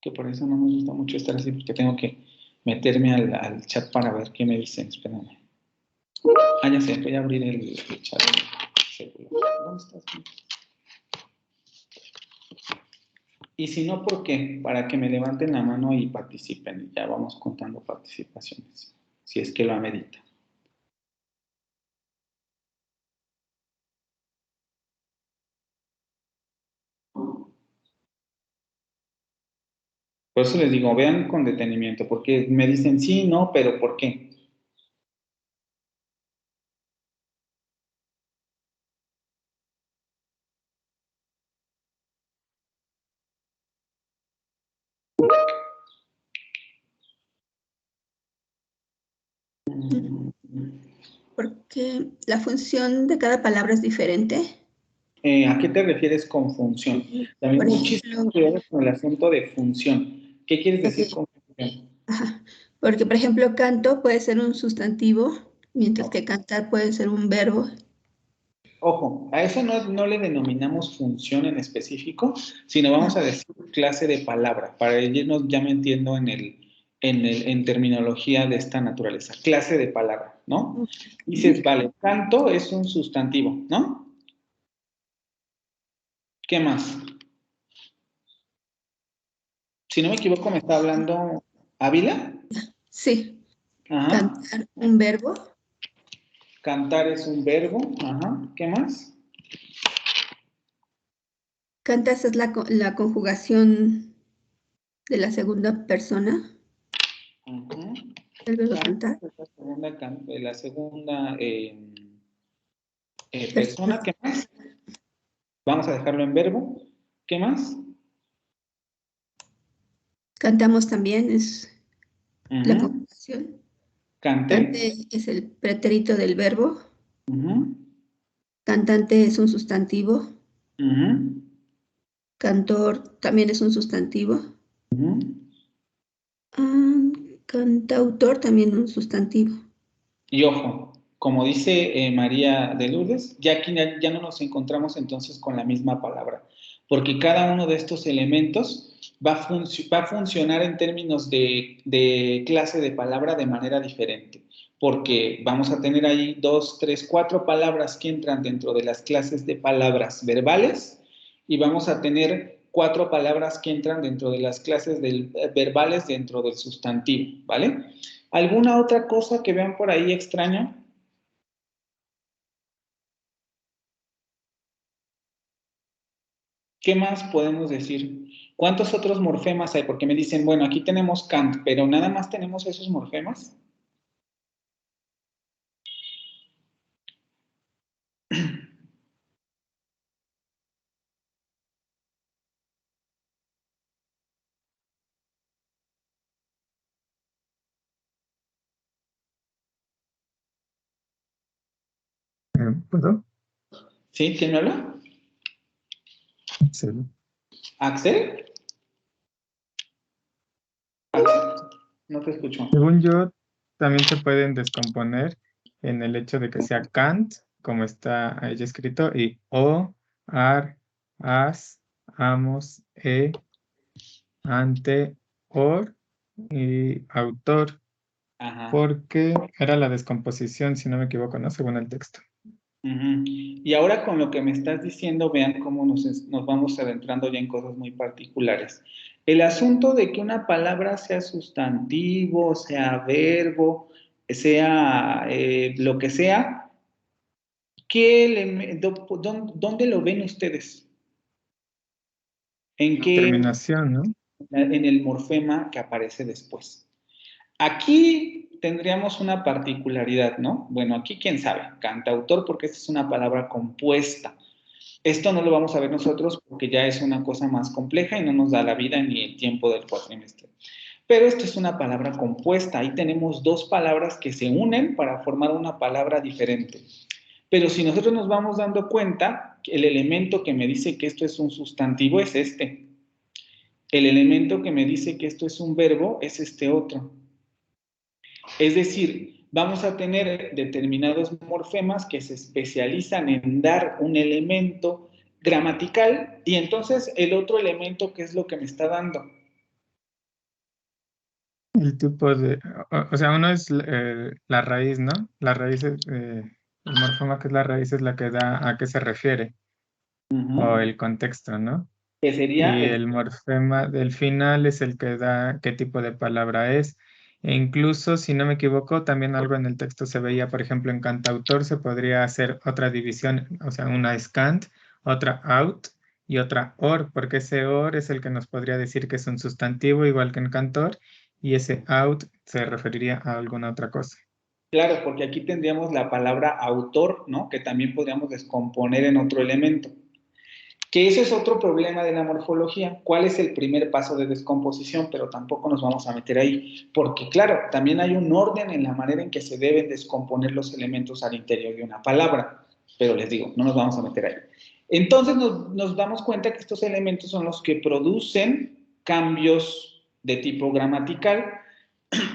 Que por eso no me gusta mucho estar así, porque tengo que meterme al chat para ver qué me dicen. Espérame. Ah, ya sé, voy a abrir el chat. ¿Dónde estás? Y si no, ¿por qué? Para que me levanten la mano y participen. Ya vamos contando participaciones, si es que lo amerita. Por eso les digo, vean con detenimiento, porque me dicen sí, no, pero ¿por qué? Porque la función de cada palabra es diferente. ¿A qué te refieres con función? También Por muchísimo ejemplo, cuidado con el asunto de función. ¿Qué quieres decir con función? ajá, porque, por ejemplo, canto puede ser un sustantivo, mientras que cantar puede ser un verbo. Ojo, a eso no le denominamos función en específico, sino vamos a decir clase de palabra, para irnos ya metiendo en terminología de esta naturaleza, clase de palabra, ¿no? Dices, vale, canto es un sustantivo, ¿no? ¿Qué más? Si no me equivoco, me está hablando Ávila. Sí. Ajá. Cantar, un verbo. Cantar es un verbo. Ajá. ¿Qué más? Cantas es la conjugación de la segunda persona. Ajá. El verbo cantar. La segunda persona. ¿Qué más? Vamos a dejarlo en verbo. ¿Qué más? Cantamos también, es la conjugación. Canté. Cante es el pretérito del verbo. Uh-huh. Cantante es un sustantivo. Uh-huh. Cantor también es un sustantivo. Uh-huh. Cantautor también un sustantivo. Y ojo, como dice María de Lourdes, ya aquí ya no nos encontramos entonces con la misma palabra, porque cada uno de estos elementos va a funcionar en términos de clase de palabra de manera diferente, porque vamos a tener ahí 2, 3, 4 palabras que entran dentro de las clases de palabras verbales y vamos a tener 4 palabras que entran dentro de las clases verbales dentro del sustantivo, ¿vale? ¿Alguna otra cosa que vean por ahí extraña? ¿Qué más podemos decir? ¿Cuántos otros morfemas hay? Porque me dicen, bueno, aquí tenemos Kant, pero nada más tenemos esos morfemas. ¿Puedo? ¿Sí? ¿Quién me habla? Sí. ¿Axel? Axel, no te escucho. Según yo, también se pueden descomponer en el hecho de que sea Kant, como está ahí escrito, y o, ar, as, amos, ante, or y autor, Ajá. porque era la descomposición, si no me equivoco, ¿no? Según el texto. Uh-huh. Y ahora con lo que me estás diciendo, vean cómo nos vamos adentrando ya en cosas muy particulares. El asunto de que una palabra sea sustantivo, sea verbo, sea lo que sea, ¿dónde lo ven ustedes? ¿En qué? Terminación, ¿no? En el morfema que aparece después. Aquí tendríamos una particularidad, ¿no? Bueno, aquí quién sabe, cantautor, porque esta es una palabra compuesta. Esto no lo vamos a ver nosotros porque ya es una cosa más compleja y no nos da la vida ni el tiempo del cuatrimestre. Pero esto es una palabra compuesta. Ahí tenemos 2 palabras que se unen para formar una palabra diferente. Pero si nosotros nos vamos dando cuenta, el elemento que me dice que esto es un sustantivo es este. El elemento que me dice que esto es un verbo es este otro. Es decir, vamos a tener determinados morfemas que se especializan en dar un elemento gramatical y entonces el otro elemento, ¿qué es lo que me está dando? El tipo de, o sea, uno es la raíz, ¿no? La raíz, el morfema que es la raíz es la que da a qué se refiere, o el contexto, ¿no? Que sería Y el morfema del final es el que da qué tipo de palabra es. E incluso, si no me equivoco, también algo en el texto se veía, por ejemplo, en cantautor se podría hacer otra división, o sea, una es cant, otra out y otra or, porque ese or es el que nos podría decir que es un sustantivo, igual que en cantor, y ese out se referiría a alguna otra cosa. Claro, porque aquí tendríamos la palabra autor, ¿no? Que también podríamos descomponer en otro elemento. Que ese es otro problema de la morfología. ¿Cuál es el primer paso de descomposición? Pero tampoco nos vamos a meter ahí. Porque, claro, también hay un orden en la manera en que se deben descomponer los elementos al interior de una palabra. Pero les digo, no nos vamos a meter ahí. Entonces nos damos cuenta que estos elementos son los que producen cambios de tipo gramatical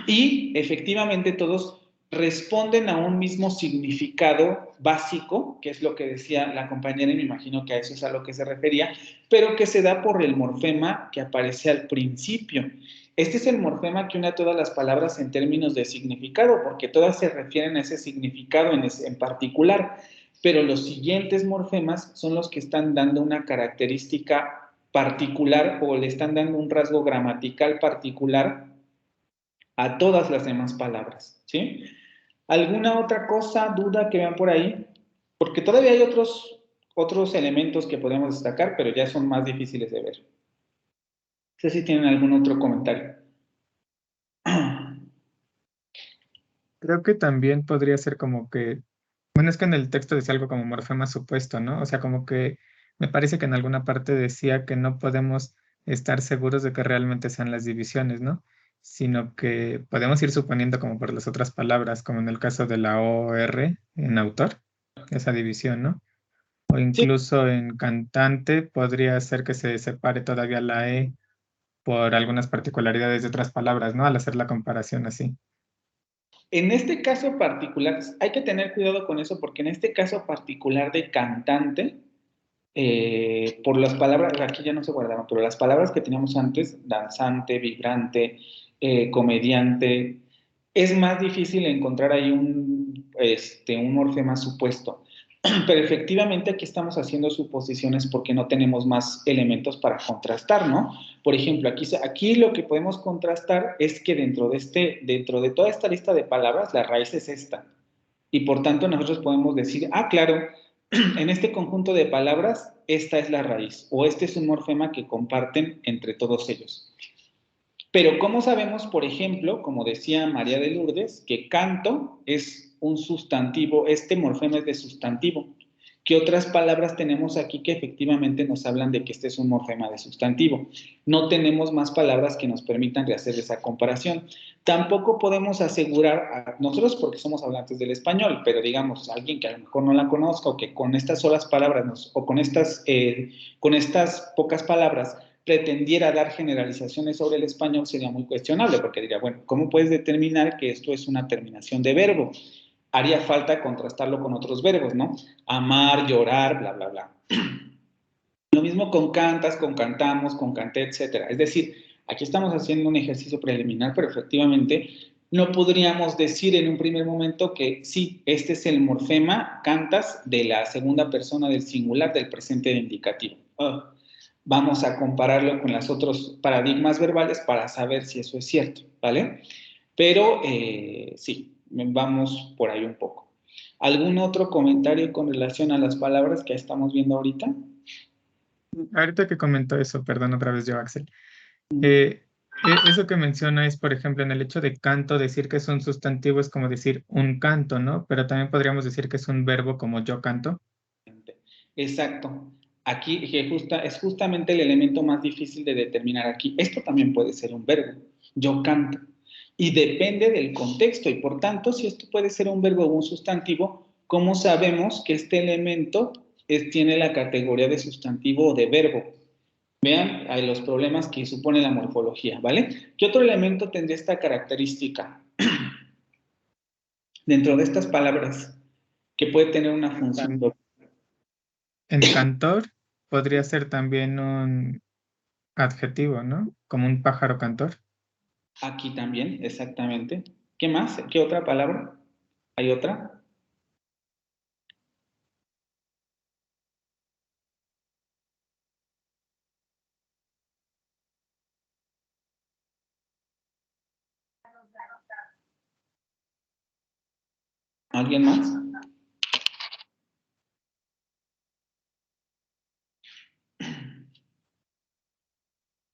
y efectivamente todos responden a un mismo significado básico, que es lo que decía la compañera, y me imagino que a eso es a lo que se refería, pero que se da por el morfema que aparece al principio. Este es el morfema que une a todas las palabras en términos de significado, porque todas se refieren a ese significado en particular, pero los siguientes morfemas son los que están dando una característica particular o le están dando un rasgo gramatical particular a todas las demás palabras, ¿sí? ¿Alguna otra cosa, duda que vean por ahí? Porque todavía hay otros elementos que podemos destacar, pero ya son más difíciles de ver. No sé si tienen algún otro comentario. Creo que también podría ser como que, bueno, es que en el texto decía algo como morfema supuesto, ¿no? O sea, como que me parece que en alguna parte decía que no podemos estar seguros de que realmente sean las divisiones, ¿no? Sino que podemos ir suponiendo como por las otras palabras, como en el caso de la OR en autor, esa división, ¿no? O incluso en cantante podría ser que se separe todavía la E por algunas particularidades de otras palabras, ¿no? Al hacer la comparación así. En este caso particular, hay que tener cuidado con eso, porque en este caso particular de cantante, por las palabras, aquí ya no se guardaron, pero las palabras que teníamos antes, danzante, vibrante, comediante, es más difícil encontrar ahí un morfema supuesto. Pero efectivamente aquí estamos haciendo suposiciones porque no tenemos más elementos para contrastar, ¿no? Por ejemplo, aquí lo que podemos contrastar es que dentro de toda esta lista de palabras, la raíz es esta. Y por tanto nosotros podemos decir, claro, en este conjunto de palabras, esta es la raíz, o este es un morfema que comparten entre todos ellos. Pero ¿cómo sabemos, por ejemplo, como decía María de Lourdes, que canto es un sustantivo, este morfema es de sustantivo? ¿Qué otras palabras tenemos aquí que efectivamente nos hablan de que este es un morfema de sustantivo? No tenemos más palabras que nos permitan hacer esa comparación. Tampoco podemos asegurar, nosotros porque somos hablantes del español, pero digamos, alguien que a lo mejor no la conozca o que con estas solas palabras o con estas pocas palabras pretendiera dar generalizaciones sobre el español sería muy cuestionable, porque diría, bueno, ¿cómo puedes determinar que esto es una terminación de verbo? Haría falta contrastarlo con otros verbos, ¿no? Amar, llorar, bla, bla, bla. Lo mismo con cantas, con cantamos, con canté, etc. Es decir, aquí estamos haciendo un ejercicio preliminar, pero efectivamente no podríamos decir en un primer momento que sí, este es el morfema cantas de la segunda persona del singular del presente de indicativo. Vamos a compararlo con los otros paradigmas verbales para saber si eso es cierto, ¿vale? Pero sí, vamos por ahí un poco. ¿Algún otro comentario con relación a las palabras que estamos viendo ahorita? Ahorita que comentó eso, perdón otra vez yo, Axel. Eso que menciona es, por ejemplo, en el hecho de canto, decir que es un sustantivo es como decir un canto, ¿no? Pero también podríamos decir que es un verbo como yo canto. Exacto. Aquí es justamente el elemento más difícil de determinar aquí. Esto también puede ser un verbo, yo canto. Y depende del contexto, y por tanto, si esto puede ser un verbo o un sustantivo, ¿cómo sabemos que este elemento tiene la categoría de sustantivo o de verbo? Vean los problemas que supone la morfología, ¿vale? ¿Qué otro elemento tendría esta característica? Dentro de estas palabras, que puede tener una función doble. En cantor podría ser también un adjetivo, ¿no? Como un pájaro cantor. Aquí también, exactamente. ¿Qué más? ¿Qué otra palabra? ¿Hay otra? ¿Alguien más?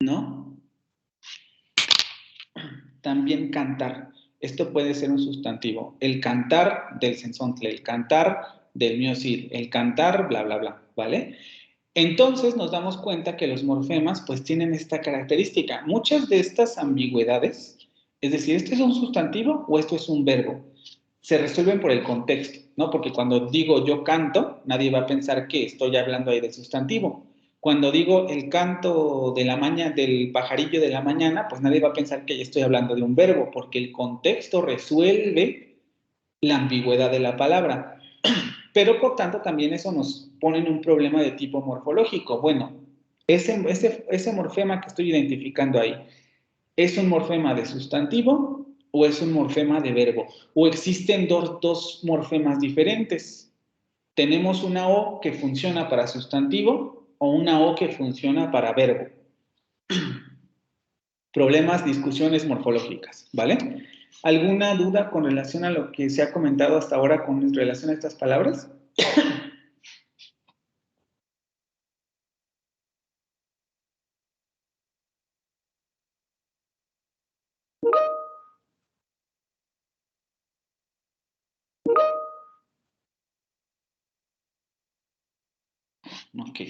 ¿No? También cantar. Esto puede ser un sustantivo. El cantar del sensontle, el cantar del miocid, el cantar, bla, bla, bla, ¿vale? Entonces nos damos cuenta que los morfemas pues tienen esta característica. Muchas de estas ambigüedades, es decir, ¿esto es un sustantivo o esto es un verbo? Se resuelven por el contexto, ¿no? Porque cuando digo yo canto, nadie va a pensar que estoy hablando ahí de sustantivo. Cuando digo el canto de la mañana, del pajarillo de la mañana, pues nadie va a pensar que ya estoy hablando de un verbo, porque el contexto resuelve la ambigüedad de la palabra. Pero por tanto también eso nos pone en un problema de tipo morfológico. Bueno, ese morfema que estoy identificando ahí, ¿es un morfema de sustantivo o es un morfema de verbo? ¿O existen dos morfemas diferentes? ¿Tenemos una O que funciona para sustantivo o una O que funciona para verbo? Problemas, discusiones morfológicas, ¿vale? ¿Alguna duda con relación a lo que se ha comentado hasta ahora con relación a estas palabras? Ok.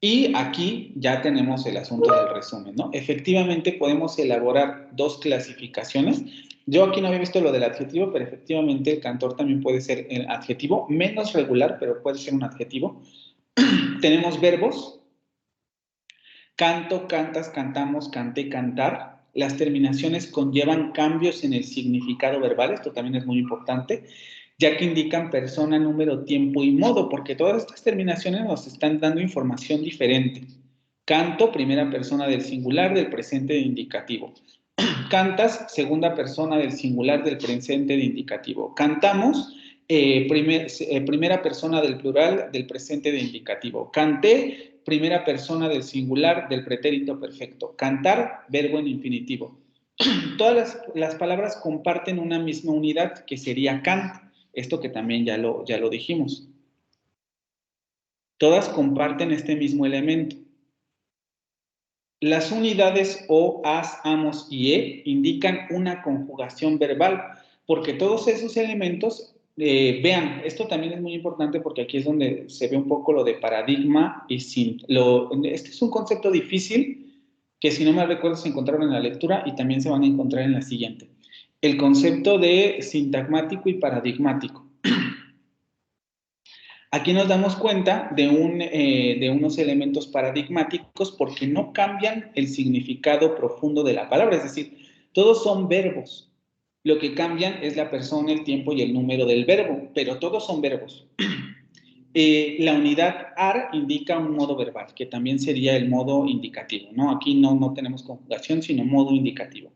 Y aquí ya tenemos el asunto del resumen, ¿no? Efectivamente podemos elaborar dos clasificaciones. Yo aquí no había visto lo del adjetivo, pero efectivamente el cantor también puede ser el adjetivo, menos regular, pero puede ser un adjetivo. Tenemos verbos. Canto, cantas, cantamos, canté, cantar. Las terminaciones conllevan cambios en el significado verbal, esto también es muy importante, ya que indican persona, número, tiempo y modo, porque todas estas terminaciones nos están dando información diferente. Canto, primera persona del singular, del presente de indicativo. Cantas, segunda persona del singular, del presente de indicativo. Cantamos, primera persona del plural, del presente de indicativo. Canté, primera persona del singular, del pretérito perfecto. Cantar, verbo en infinitivo. Todas las palabras comparten una misma unidad, que sería cant. Esto que también ya lo dijimos. Todas comparten este mismo elemento. Las unidades o, as, amos y indican una conjugación verbal, porque todos esos elementos, vean, esto también es muy importante porque aquí es donde se ve un poco lo de paradigma y este es un concepto difícil que si no me recuerdo se encontraron en la lectura y también se van a encontrar en la siguiente. El concepto de sintagmático y paradigmático. Aquí nos damos cuenta de unos elementos paradigmáticos porque no cambian el significado profundo de la palabra, es decir, todos son verbos. Lo que cambian es la persona, el tiempo y el número del verbo, pero todos son verbos. La unidad AR indica un modo verbal, que también sería el modo indicativo, ¿no? Aquí no tenemos conjugación, sino modo indicativo.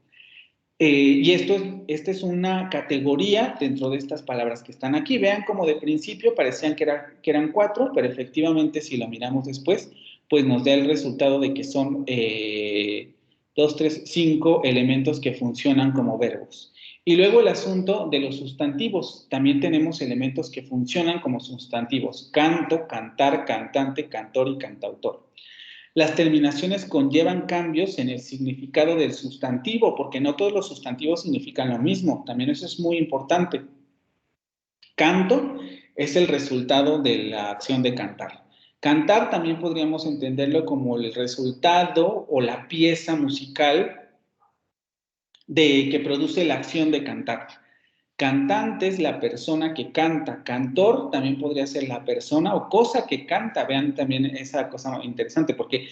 Y esta es una categoría dentro de estas palabras que están aquí. Vean como de principio parecían que eran 4, pero efectivamente si lo miramos después, pues nos da el resultado de que son 2, 3, 5 elementos que funcionan como verbos. Y luego el asunto de los sustantivos. También tenemos elementos que funcionan como sustantivos. Canto, cantar, cantante, cantor y cantautor. Las terminaciones conllevan cambios en el significado del sustantivo, porque no todos los sustantivos significan lo mismo. También eso es muy importante. Canto es el resultado de la acción de cantar. Cantar también podríamos entenderlo como el resultado o la pieza musical que produce la acción de cantar. Cantante es la persona que canta. Cantor también podría ser la persona o cosa que canta. Vean también esa cosa interesante, porque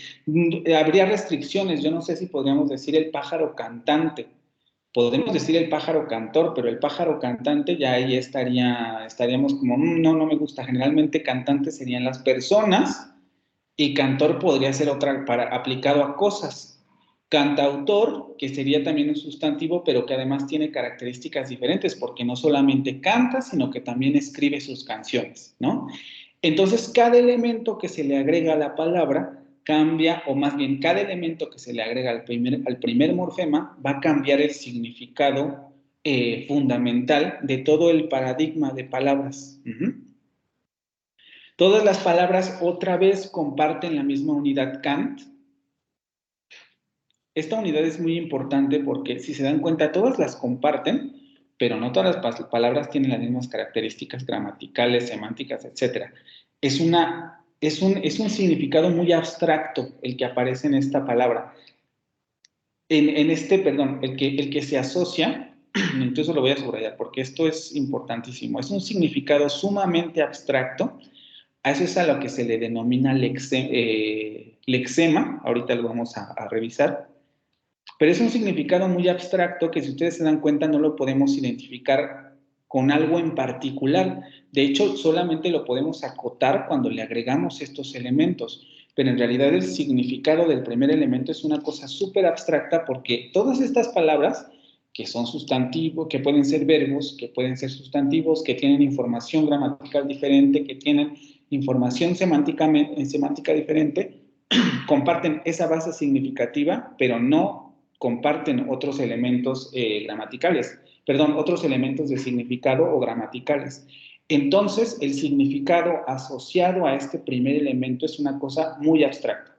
habría restricciones. Yo no sé si podríamos decir el pájaro cantante. Podemos decir el pájaro cantor, pero el pájaro cantante ya ahí estaríamos como, no me gusta. Generalmente cantantes serían las personas y cantor podría ser otra aplicado a cosas. Cantautor, que sería también un sustantivo, pero que además tiene características diferentes, porque no solamente canta, sino que también escribe sus canciones, ¿no? Entonces, cada elemento que se le agrega a la palabra cambia, o más bien, cada elemento que se le agrega al primer morfema va a cambiar el significado fundamental de todo el paradigma de palabras. Todas las palabras otra vez comparten la misma unidad Kant. Esta unidad es muy importante porque, si se dan cuenta, todas las comparten, pero no todas las palabras tienen las mismas características gramaticales, semánticas, etc. Es un significado muy abstracto el que aparece en esta palabra. El que se asocia, entonces lo voy a subrayar porque esto es importantísimo, es un significado sumamente abstracto. A eso es a lo que se le denomina lexema, ahorita lo vamos a revisar. Pero es un significado muy abstracto que, si ustedes se dan cuenta, no lo podemos identificar con algo en particular. De hecho, solamente lo podemos acotar cuando le agregamos estos elementos. Pero en realidad el significado del primer elemento es una cosa súper abstracta, porque todas estas palabras, que son sustantivos, que pueden ser verbos, que pueden ser sustantivos, que tienen información gramatical diferente, que tienen información semántica diferente, comparten esa base significativa, pero no comparten otros elementos otros elementos de significado o gramaticales. Entonces, el significado asociado a este primer elemento es una cosa muy abstracta.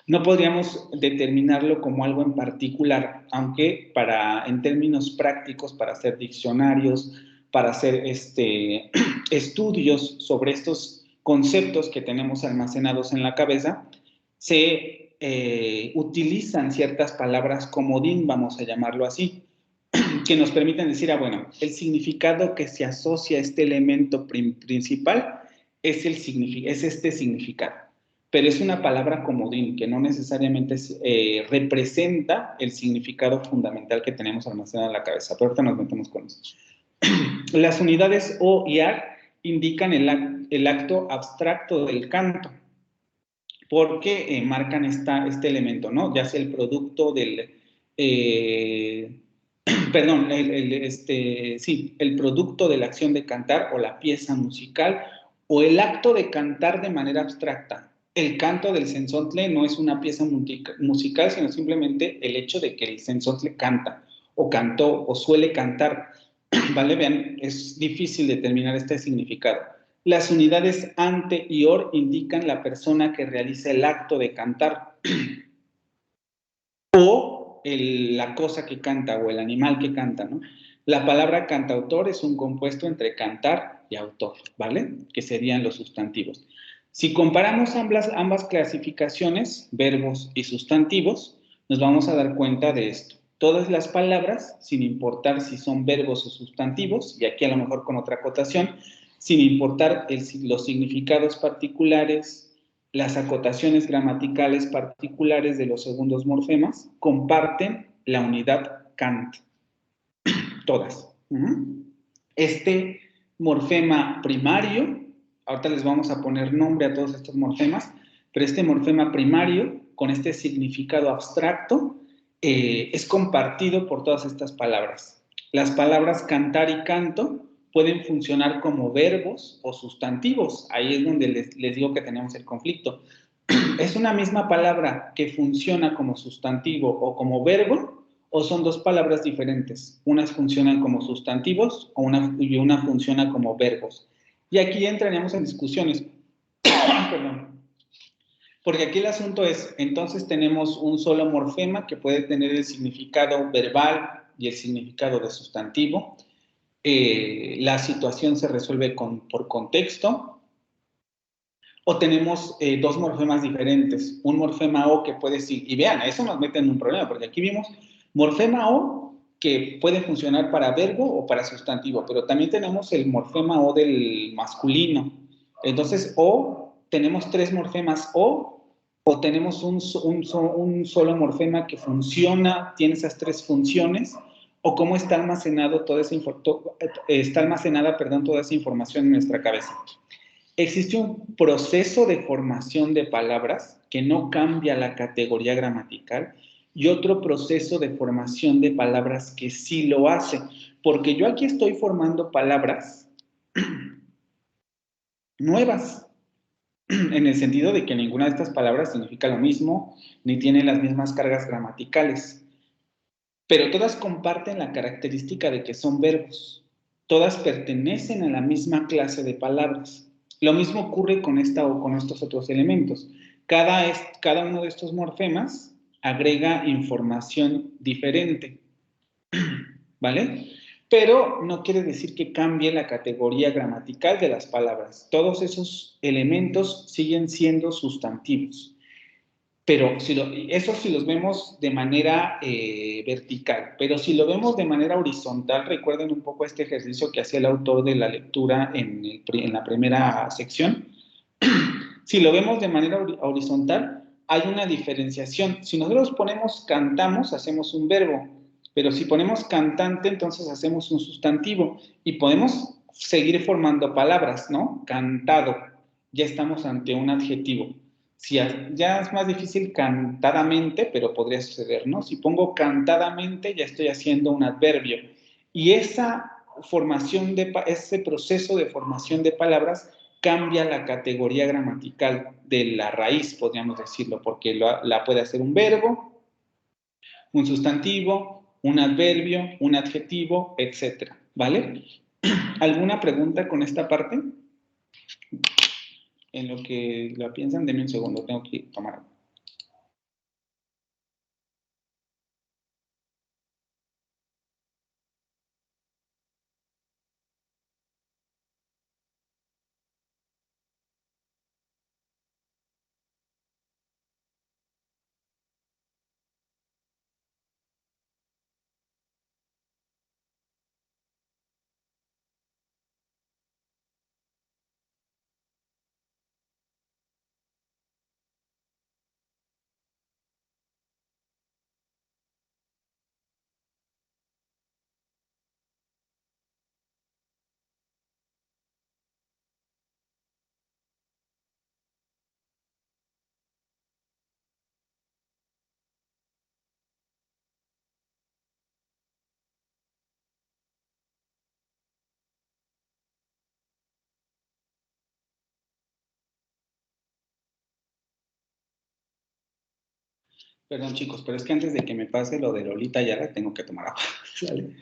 No podríamos determinarlo como algo en particular, aunque en términos prácticos, para hacer diccionarios, para hacer estudios sobre estos conceptos que tenemos almacenados en la cabeza, se utilizan ciertas palabras comodín, vamos a llamarlo así, que nos permiten decir, bueno, el significado que se asocia a este elemento principal es este significado. Pero es una palabra comodín que no necesariamente representa el significado fundamental que tenemos almacenado en la cabeza. Pero ahorita nos metemos con eso. Las unidades O y A indican el acto abstracto del canto, porque marcan este elemento, ¿no? Ya sea el producto del... el producto de la acción de cantar o la pieza musical o el acto de cantar de manera abstracta. El canto del sensontle no es una pieza musical, sino simplemente el hecho de que el sensontle canta o cantó o suele cantar. ¿Vale? Vean, es difícil determinar este significado. Las unidades ante y or indican la persona que realiza el acto de cantar o la cosa que canta o el animal que canta, ¿no? La palabra cantautor es un compuesto entre cantar y autor, ¿vale? Que serían los sustantivos. Si comparamos ambas clasificaciones, verbos y sustantivos, nos vamos a dar cuenta de esto. Todas las palabras, sin importar si son verbos o sustantivos, y aquí a lo mejor con otra acotación, sin importar los significados particulares, las acotaciones gramaticales particulares de los segundos morfemas, comparten la unidad Kant. Todas. Este morfema primario, ahorita les vamos a poner nombre a todos estos morfemas, pero este morfema primario, con este significado abstracto, es compartido por todas estas palabras. Las palabras cantar y canto pueden funcionar como verbos o sustantivos. Ahí es donde les digo que tenemos el conflicto. ¿Es una misma palabra que funciona como sustantivo o como verbo, o son dos palabras diferentes? Unas funcionan como sustantivos y una funciona como verbos. Y aquí entraríamos en discusiones. Perdón. Porque aquí el asunto es, entonces tenemos un solo morfema que puede tener el significado verbal y el significado de sustantivo. La situación se resuelve por contexto, o tenemos dos morfemas diferentes, un morfema O que puede decir, y vean, eso nos mete en un problema, porque aquí vimos morfema O que puede funcionar para verbo o para sustantivo, pero también tenemos el morfema O del masculino. Entonces, o tenemos 3 morfemas o tenemos un solo morfema que funciona, tiene esas 3 funciones, o cómo está almacenado toda esa toda esa información en nuestra cabeza. Existe un proceso de formación de palabras que no cambia la categoría gramatical y otro proceso de formación de palabras que sí lo hace, porque yo aquí estoy formando palabras nuevas, en el sentido de que ninguna de estas palabras significa lo mismo, ni tiene las mismas cargas gramaticales. Pero todas comparten la característica de que son verbos. Todas pertenecen a la misma clase de palabras. Lo mismo ocurre con esta o con estos otros elementos. Cada uno de estos morfemas agrega información diferente. ¿Vale? Pero no quiere decir que cambie la categoría gramatical de las palabras. Todos esos elementos siguen siendo sustantivos. Pero eso si los vemos de manera vertical. Pero si lo vemos de manera horizontal, recuerden un poco este ejercicio que hacía el autor de la lectura en la primera sección. Si lo vemos de manera horizontal, hay una diferenciación. Si nosotros ponemos cantamos, hacemos un verbo. Pero si ponemos cantante, entonces hacemos un sustantivo y podemos seguir formando palabras, ¿no? Cantado, ya estamos ante un adjetivo. Si ya es más difícil cantadamente, pero podría suceder, ¿no? Si pongo cantadamente, ya estoy haciendo un adverbio. Y ese proceso de formación de palabras cambia la categoría gramatical de la raíz, podríamos decirlo, porque la puede hacer un verbo, un sustantivo, un adverbio, un adjetivo, etcétera, ¿vale? ¿Alguna pregunta con esta parte? En lo que la piensan, denme un segundo, tengo que tomar agua. Perdón, chicos, pero es que antes de que me pase lo de Lolita Ayala, tengo que tomar agua. ¿Vale?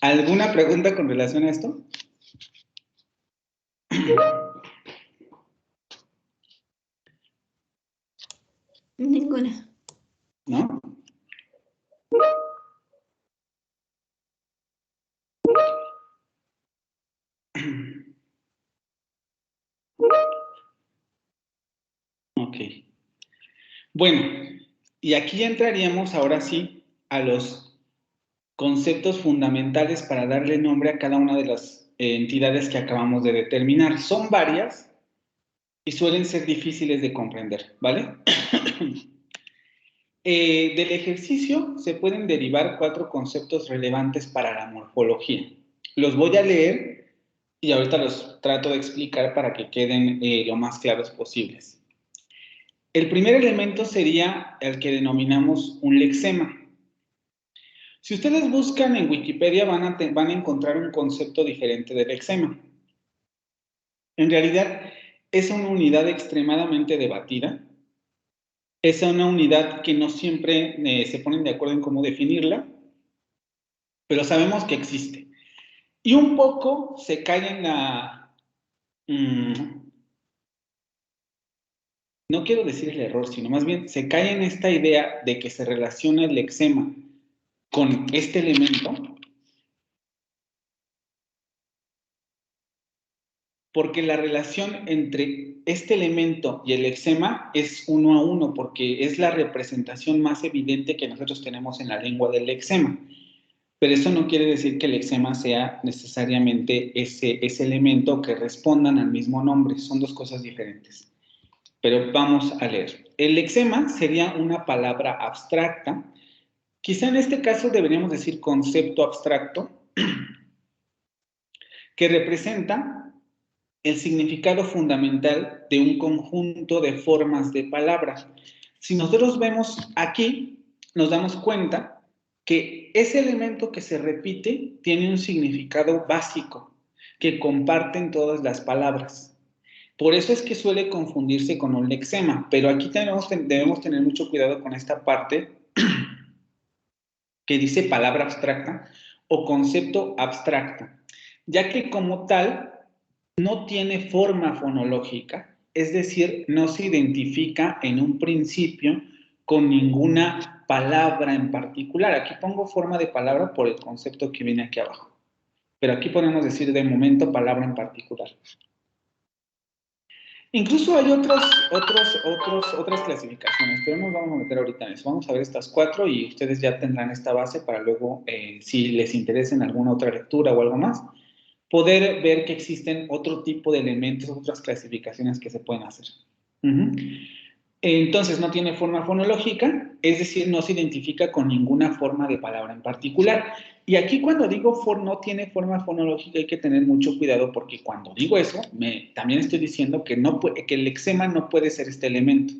¿Alguna pregunta con relación a esto? Ninguna. ¿No? Ok. Bueno, y aquí entraríamos ahora sí a los conceptos fundamentales para darle nombre a cada una de las entidades que acabamos de determinar. Son varias y suelen ser difíciles de comprender, ¿vale? Del ejercicio se pueden derivar 4 conceptos relevantes para la morfología. Los voy a leer y ahorita los trato de explicar para que queden lo más claros posibles. El primer elemento sería el que denominamos un lexema. Si ustedes buscan en Wikipedia van a encontrar un concepto diferente de lexema. En realidad es una unidad extremadamente debatida. Es una unidad que no siempre se ponen de acuerdo en cómo definirla, pero sabemos que existe. Y un poco se cae en la... no quiero decir el error, sino más bien se cae en esta idea de que se relaciona el lexema con este elemento, porque la relación entre este elemento y el lexema es 1 a 1, porque es la representación más evidente que nosotros tenemos en la lengua del lexema. Pero eso no quiere decir que el lexema sea necesariamente ese elemento que respondan al mismo nombre. Son dos cosas diferentes. Pero vamos a leer. El lexema sería una palabra abstracta. Quizá en este caso deberíamos decir concepto abstracto, que representa el significado fundamental de un conjunto de formas de palabras. Si nosotros vemos aquí, nos damos cuenta que ese elemento que se repite tiene un significado básico que comparten todas las palabras. Por eso es que suele confundirse con un lexema, pero aquí debemos tener mucho cuidado con esta parte que dice palabra abstracta o concepto abstracto, ya que como tal no tiene forma fonológica, es decir, no se identifica en un principio con ninguna palabra en particular. Aquí pongo forma de palabra por el concepto que viene aquí abajo, pero aquí podemos decir de momento palabra en particular. Incluso hay otras clasificaciones, pero no nos vamos a meter ahorita en eso. Vamos a ver estas 4 y ustedes ya tendrán esta base para luego, si les interesa en alguna otra lectura o algo más, poder ver que existen otro tipo de elementos, otras clasificaciones que se pueden hacer. Entonces, no tiene forma fonológica, es decir, no se identifica con ninguna forma de palabra en particular. Y aquí cuando digo no tiene forma fonológica hay que tener mucho cuidado porque cuando digo eso, también estoy diciendo que el lexema no puede ser este elemento.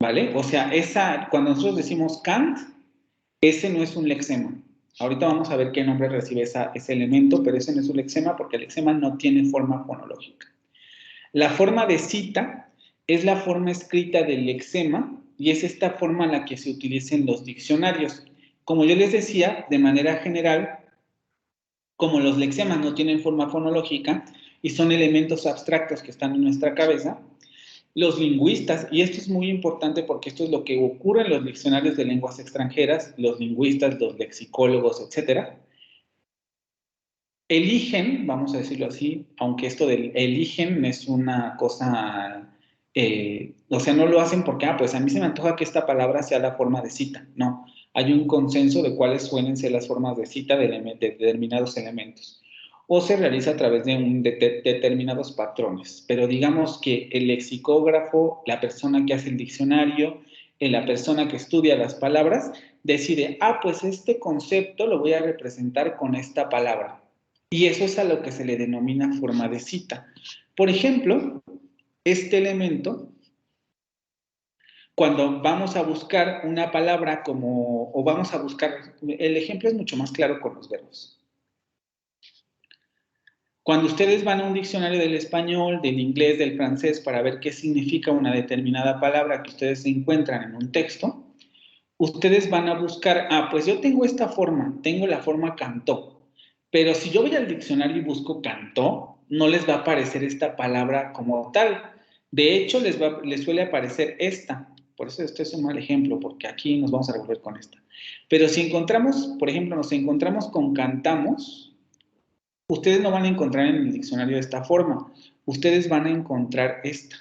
¿Vale? O sea, cuando nosotros decimos Kant, ese no es un lexema. Ahorita vamos a ver qué nombre recibe ese elemento, pero ese no es un lexema porque el lexema no tiene forma fonológica. La forma de cita es la forma escrita del lexema y es esta forma en la que se utiliza en los diccionarios. Como yo les decía, de manera general, como los lexemas no tienen forma fonológica y son elementos abstractos que están en nuestra cabeza, los lingüistas, y esto es muy importante porque esto es lo que ocurre en los diccionarios de lenguas extranjeras, los lingüistas, los lexicólogos, etcétera, eligen, vamos a decirlo así, aunque esto del eligen es una cosa, o sea, no lo hacen porque, pues a mí se me antoja que esta palabra sea la forma de cita. No, hay un consenso de cuáles suelen ser las formas de cita de determinados elementos. O se realiza a través de determinados patrones. Pero digamos que el lexicógrafo, la persona que hace el diccionario, la persona que estudia las palabras, decide, pues este concepto lo voy a representar con esta palabra. Y eso es a lo que se le denomina forma de cita. Por ejemplo, este elemento, cuando vamos a buscar una palabra o vamos a buscar, el ejemplo es mucho más claro con los verbos. Cuando ustedes van a un diccionario del español, del inglés, del francés, para ver qué significa una determinada palabra que ustedes encuentran en un texto, ustedes van a buscar, pues yo tengo esta forma, tengo la forma cantó. Pero si yo voy al diccionario y busco cantó, no les va a aparecer esta palabra como tal. De hecho, les suele aparecer esta. Por eso este es un mal ejemplo, porque aquí nos vamos a revolver con esta. Pero si encontramos, por ejemplo, nos encontramos con cantamos, ustedes no van a encontrar en el diccionario de esta forma. Ustedes van a encontrar esta.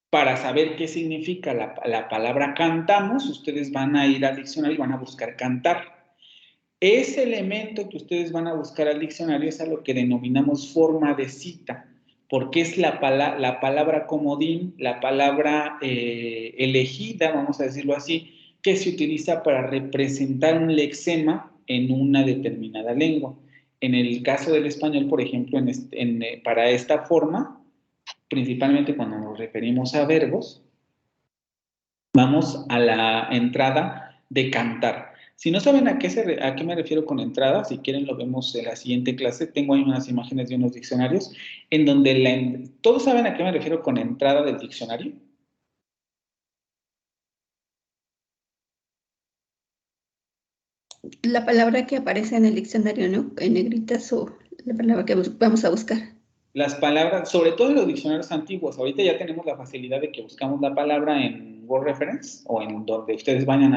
Para saber qué significa la palabra cantamos, ustedes van a ir al diccionario y van a buscar cantar. Ese elemento que ustedes van a buscar al diccionario es a lo que denominamos forma de cita, porque es la palabra comodín, la palabra elegida, vamos a decirlo así, que se utiliza para representar un lexema en una determinada lengua. En el caso del español, por ejemplo, para esta forma, principalmente cuando nos referimos a verbos, vamos a la entrada de cantar. Si no saben a qué me refiero con entrada, si quieren lo vemos en la siguiente clase. Tengo ahí unas imágenes de unos diccionarios en donde ¿todos saben a qué me refiero con entrada del diccionario? La palabra que aparece en el diccionario, ¿no? En negritas o la palabra que vamos a buscar. Las palabras, sobre todo en los diccionarios antiguos, ahorita ya tenemos la facilidad de que buscamos la palabra en Word Reference o en donde ustedes vayan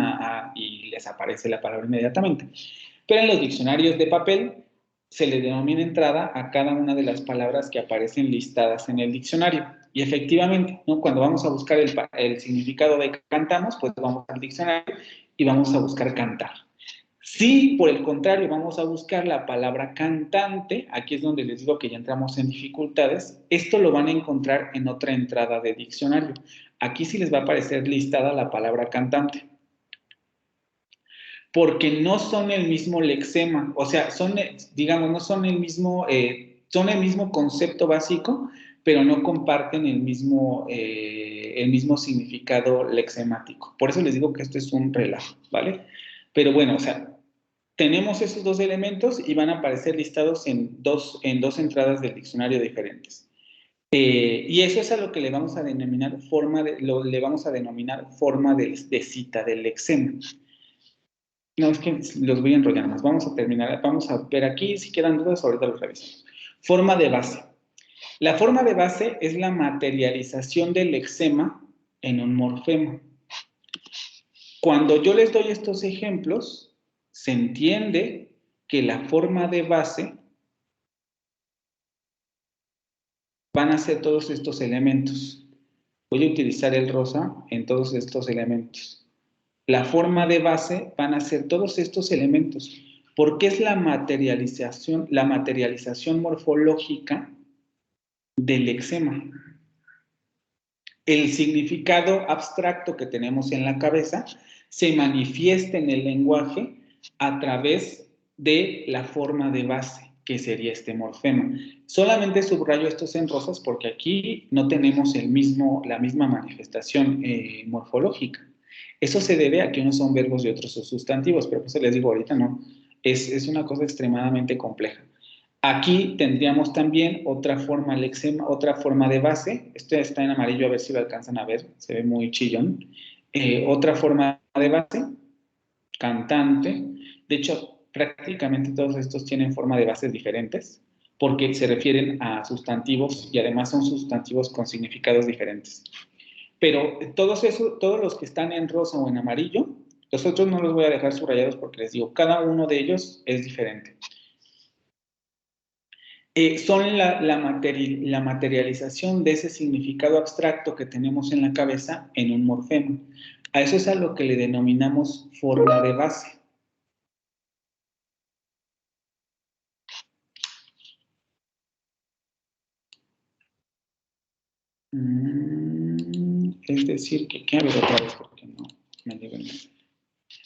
y les aparece la palabra inmediatamente. Pero en los diccionarios de papel, se le denomina entrada a cada una de las palabras que aparecen listadas en el diccionario. Y efectivamente, ¿no? Cuando vamos a buscar el significado de cantamos, pues vamos al diccionario y vamos a buscar cantar. Si, por el contrario, vamos a buscar la palabra cantante, aquí es donde les digo que ya entramos en dificultades, esto lo van a encontrar en otra entrada de diccionario. Aquí sí les va a aparecer listada la palabra cantante. Porque no son el mismo lexema, o sea, son, digamos, no son el mismo, son el mismo concepto básico, pero no comparten el mismo significado lexemático. Por eso les digo que esto es un relajo, ¿vale? Pero bueno, o sea, tenemos esos dos elementos y van a aparecer listados en dos entradas del diccionario diferentes. Y eso es a lo que le vamos a denominar forma de cita, del lexema. No, es que los voy a enrollar más. Vamos a terminar, vamos a ver aquí, si quedan dudas, ahorita los revisamos. Forma de base. La forma de base es la materialización del lexema en un morfema. Cuando yo les doy estos ejemplos, se entiende que la forma de base van a ser todos estos elementos. Voy a utilizar el rosa en todos estos elementos. La forma de base van a ser todos estos elementos, porque es la materialización morfológica del lexema. El significado abstracto que tenemos en la cabeza se manifiesta en el lenguaje a través de la forma de base, que sería este morfema. Solamente subrayo estos en rosas porque aquí no tenemos la misma manifestación morfológica. Eso se debe a que unos son verbos y otros son sustantivos, pero pues les digo ahorita no. Es una cosa extremadamente compleja. Aquí tendríamos también otra forma lexema, otra forma de base. Esto está en amarillo, a ver si lo alcanzan a ver. Se ve muy chillón. Otra forma de base, cantante. De hecho, prácticamente todos estos tienen forma de bases diferentes porque se refieren a sustantivos y además son sustantivos con significados diferentes. Pero todos los que están en rosa o en amarillo, los otros no los voy a dejar subrayados porque les digo, cada uno de ellos es diferente. Son la materialización de ese significado abstracto que tenemos en la cabeza en un morfema. A eso es a lo que le denominamos forma de base. Es decir, que a ver otra vez porque no me llevo el nombre.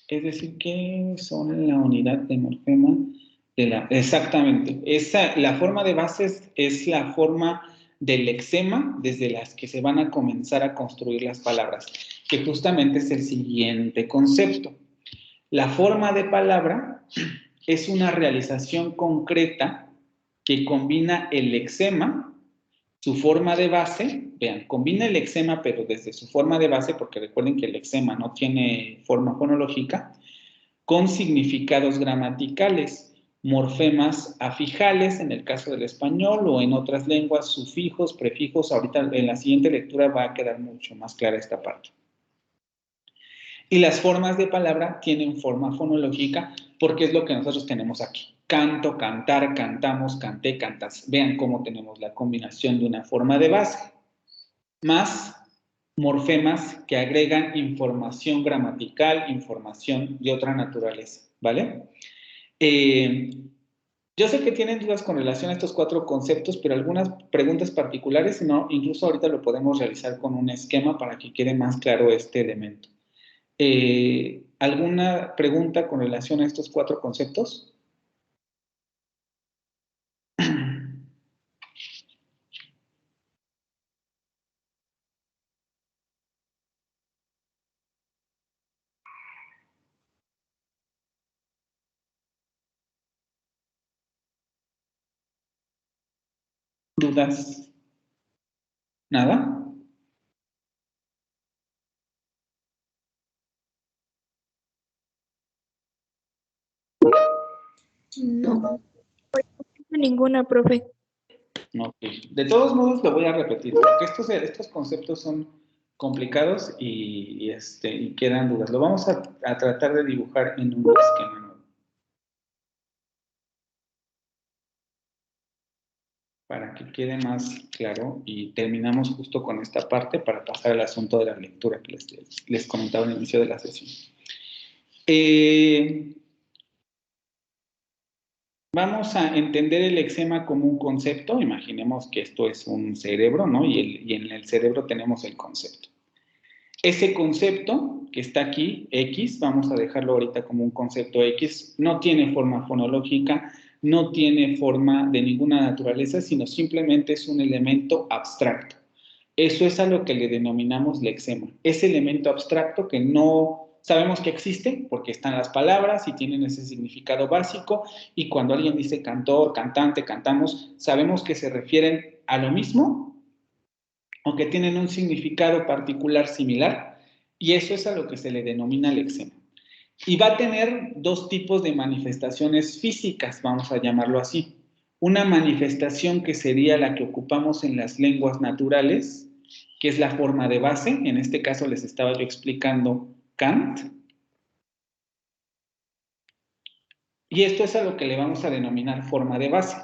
Es decir, que son la unidad de morfema de la... Exactamente. La forma de base es la forma del lexema desde las que se van a comenzar a construir las palabras, que justamente es el siguiente concepto. La forma de palabra es una realización concreta que combina el lexema, su forma de base, vean, combina el lexema pero desde su forma de base, porque recuerden que el lexema no tiene forma fonológica, con significados gramaticales, morfemas afijales en el caso del español o en otras lenguas, sufijos, prefijos. Ahorita en la siguiente lectura va a quedar mucho más clara esta parte. Y las formas de palabra tienen forma fonológica porque es lo que nosotros tenemos aquí. Canto, cantar, cantamos, canté, cantas. Vean cómo tenemos la combinación de una forma de base más morfemas que agregan información gramatical, información de otra naturaleza, ¿vale? Yo sé que tienen dudas con relación a estos 4 conceptos, pero algunas preguntas particulares, si no, incluso ahorita lo podemos realizar con un esquema para que quede más claro este elemento. ¿Alguna pregunta con relación a estos 4 conceptos? ¿Dudas? ¿Nada? No. Ninguna, profe. Okay. De todos modos, lo voy a repetir, porque estos conceptos son complicados y quedan dudas. Lo vamos a tratar de dibujar en un esquema. para que quede más claro y terminamos justo con esta parte para pasar al asunto de la lectura que les comentaba al inicio de la sesión. Vamos a entender el lexema como un concepto. Imaginemos que esto es un cerebro, ¿no? Y en el cerebro tenemos el concepto. Ese concepto que está aquí, X, vamos a dejarlo ahorita como un concepto X, no tiene forma fonológica, no tiene forma de ninguna naturaleza, sino simplemente es un elemento abstracto. Eso es a lo que le denominamos lexema. Ese elemento abstracto que no sabemos que existe porque están las palabras y tienen ese significado básico, y cuando alguien dice cantor, cantante, cantamos, sabemos que se refieren a lo mismo o que tienen un significado particular similar, y eso es a lo que se le denomina lexema. Y va a tener dos tipos de manifestaciones físicas, vamos a llamarlo así. Una manifestación que sería la que ocupamos en las lenguas naturales, que es la forma de base. En este caso les estaba yo explicando Kant. Y esto es a lo que le vamos a denominar forma de base,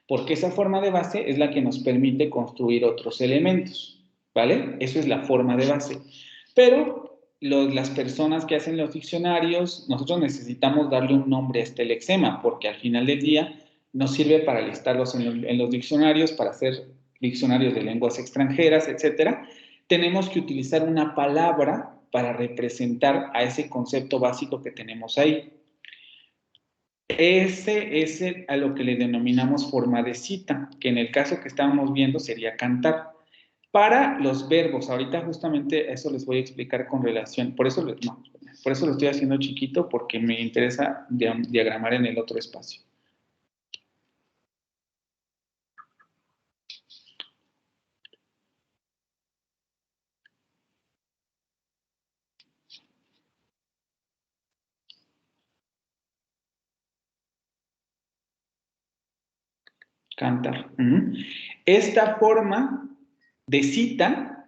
porque esa forma de base es la que nos permite construir otros elementos, ¿vale? Eso es la forma de base. Pero las personas que hacen los diccionarios, nosotros necesitamos darle un nombre a este lexema, porque al final del día nos sirve para listarlos en los diccionarios, para hacer diccionarios de lenguas extranjeras, etcétera. Tenemos que utilizar una palabra para representar a ese concepto básico que tenemos ahí. Ese es a lo que le denominamos forma de cita, que en el caso que estábamos viendo sería cantar. Para los verbos, ahorita justamente eso les voy a explicar con relación, por eso lo estoy haciendo chiquito, porque me interesa diagramar en el otro espacio. Cantar. Esta forma de cita,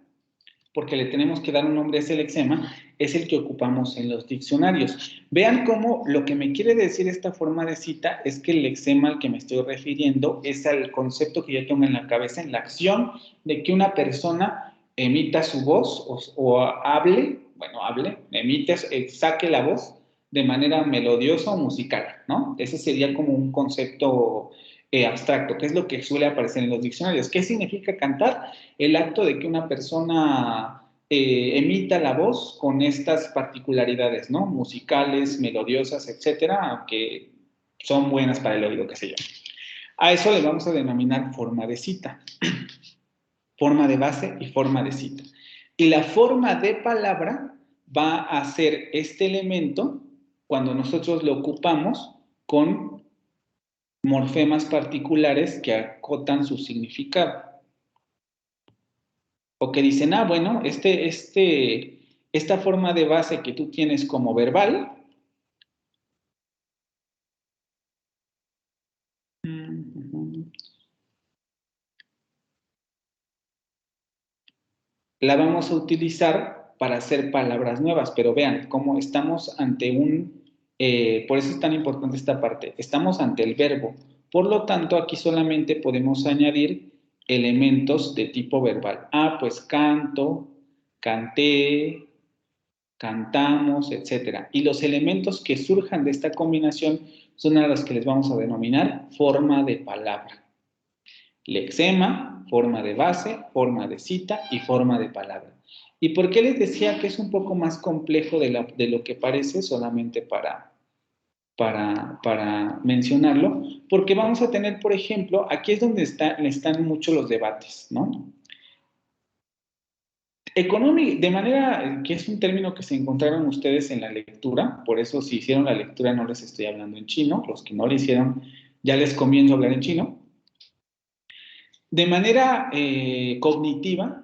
porque le tenemos que dar un nombre a ese lexema, es el que ocupamos en los diccionarios. Vean cómo lo que me quiere decir esta forma de cita es que el lexema al que me estoy refiriendo es al concepto que yo tengo en la cabeza, en la acción de que una persona emita su voz o hable, saque la voz de manera melodiosa o musical, ¿no? Ese sería como un concepto abstracto, que es lo que suele aparecer en los diccionarios. ¿Qué significa cantar? El acto de que una persona emita la voz con estas particularidades, ¿no? Musicales, melodiosas, etcétera, que son buenas para el oído, qué sé yo. A eso le vamos a denominar forma de cita. Forma de base y forma de cita. Y la forma de palabra va a ser este elemento cuando nosotros lo ocupamos con morfemas particulares que acotan su significado. O que dicen, bueno, esta forma de base que tú tienes como verbal, la vamos a utilizar para hacer palabras nuevas, pero vean cómo estamos ante por eso es tan importante esta parte, estamos ante el verbo, por lo tanto aquí solamente podemos añadir elementos de tipo verbal. Pues canto, canté, cantamos, etcétera. Y los elementos que surjan de esta combinación son a los que les vamos a denominar forma de palabra. Lexema, forma de base, forma de cita y forma de palabra. ¿Y por qué les decía que es un poco más complejo de lo que parece, solamente para mencionarlo? Porque vamos a tener, por ejemplo, aquí es donde están mucho los debates, ¿no? De manera que es un término que se encontraron ustedes en la lectura, por eso si hicieron la lectura no les estoy hablando en chino, los que no lo hicieron ya les comienzo a hablar en chino. De manera cognitiva,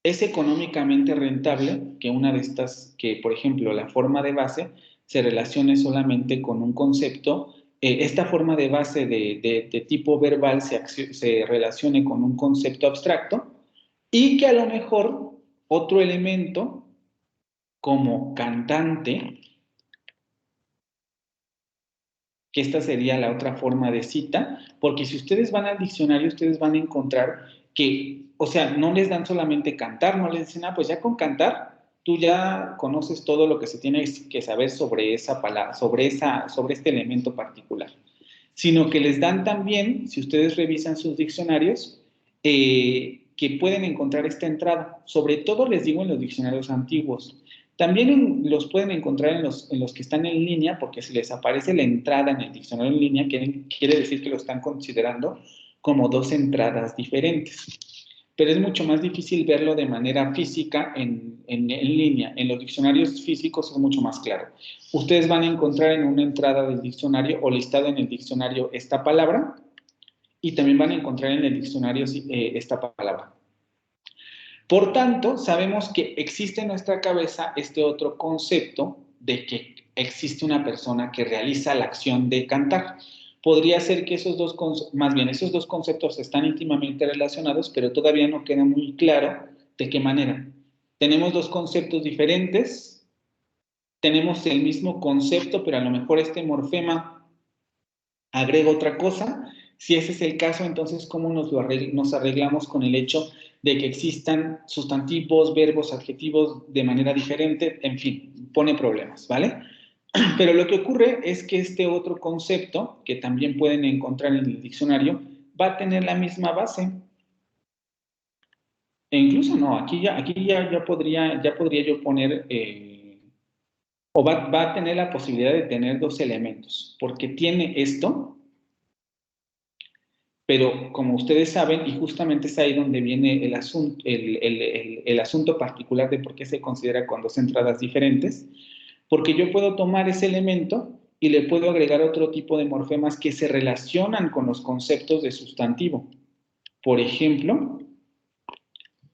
es económicamente rentable que una de estas, que por ejemplo la forma de base se relacione solamente con un concepto, esta forma de base de tipo verbal se relacione con un concepto abstracto, y que a lo mejor otro elemento como cantante que esta sería la otra forma de cita, porque si ustedes van al diccionario, ustedes van a encontrar que, o sea, no les dan solamente cantar, no les dicen, pues ya con cantar, tú ya conoces todo lo que se tiene que saber sobre esa palabra, sobre este elemento particular, sino que les dan también, si ustedes revisan sus diccionarios, que pueden encontrar esta entrada, sobre todo les digo en los diccionarios antiguos. También los pueden encontrar en los que están en línea, porque si les aparece la entrada en el diccionario en línea, quiere decir que lo están considerando como dos entradas diferentes. Pero es mucho más difícil verlo de manera física en línea. En los diccionarios físicos es mucho más claro. Ustedes van a encontrar en una entrada del diccionario o listado en el diccionario esta palabra, y también van a encontrar en el diccionario esta palabra. Por tanto, sabemos que existe en nuestra cabeza este otro concepto de que existe una persona que realiza la acción de cantar. Podría ser que esos dos conceptos están íntimamente relacionados, pero todavía no queda muy claro de qué manera. Tenemos dos conceptos diferentes, tenemos el mismo concepto, pero a lo mejor este morfema agrega otra cosa. Si ese es el caso, entonces, ¿cómo nos arreglamos con el hecho de que existan sustantivos, verbos, adjetivos de manera diferente? En fin, pone problemas, ¿vale? Pero lo que ocurre es que este otro concepto, que también pueden encontrar en el diccionario, va a tener la misma base. E incluso no, aquí ya podría yo poner, o va a tener la posibilidad de tener dos elementos, porque tiene esto, pero como ustedes saben, y justamente es ahí donde viene el asunto particular de por qué se considera con dos entradas diferentes, porque yo puedo tomar ese elemento y le puedo agregar otro tipo de morfemas que se relacionan con los conceptos de sustantivo. Por ejemplo,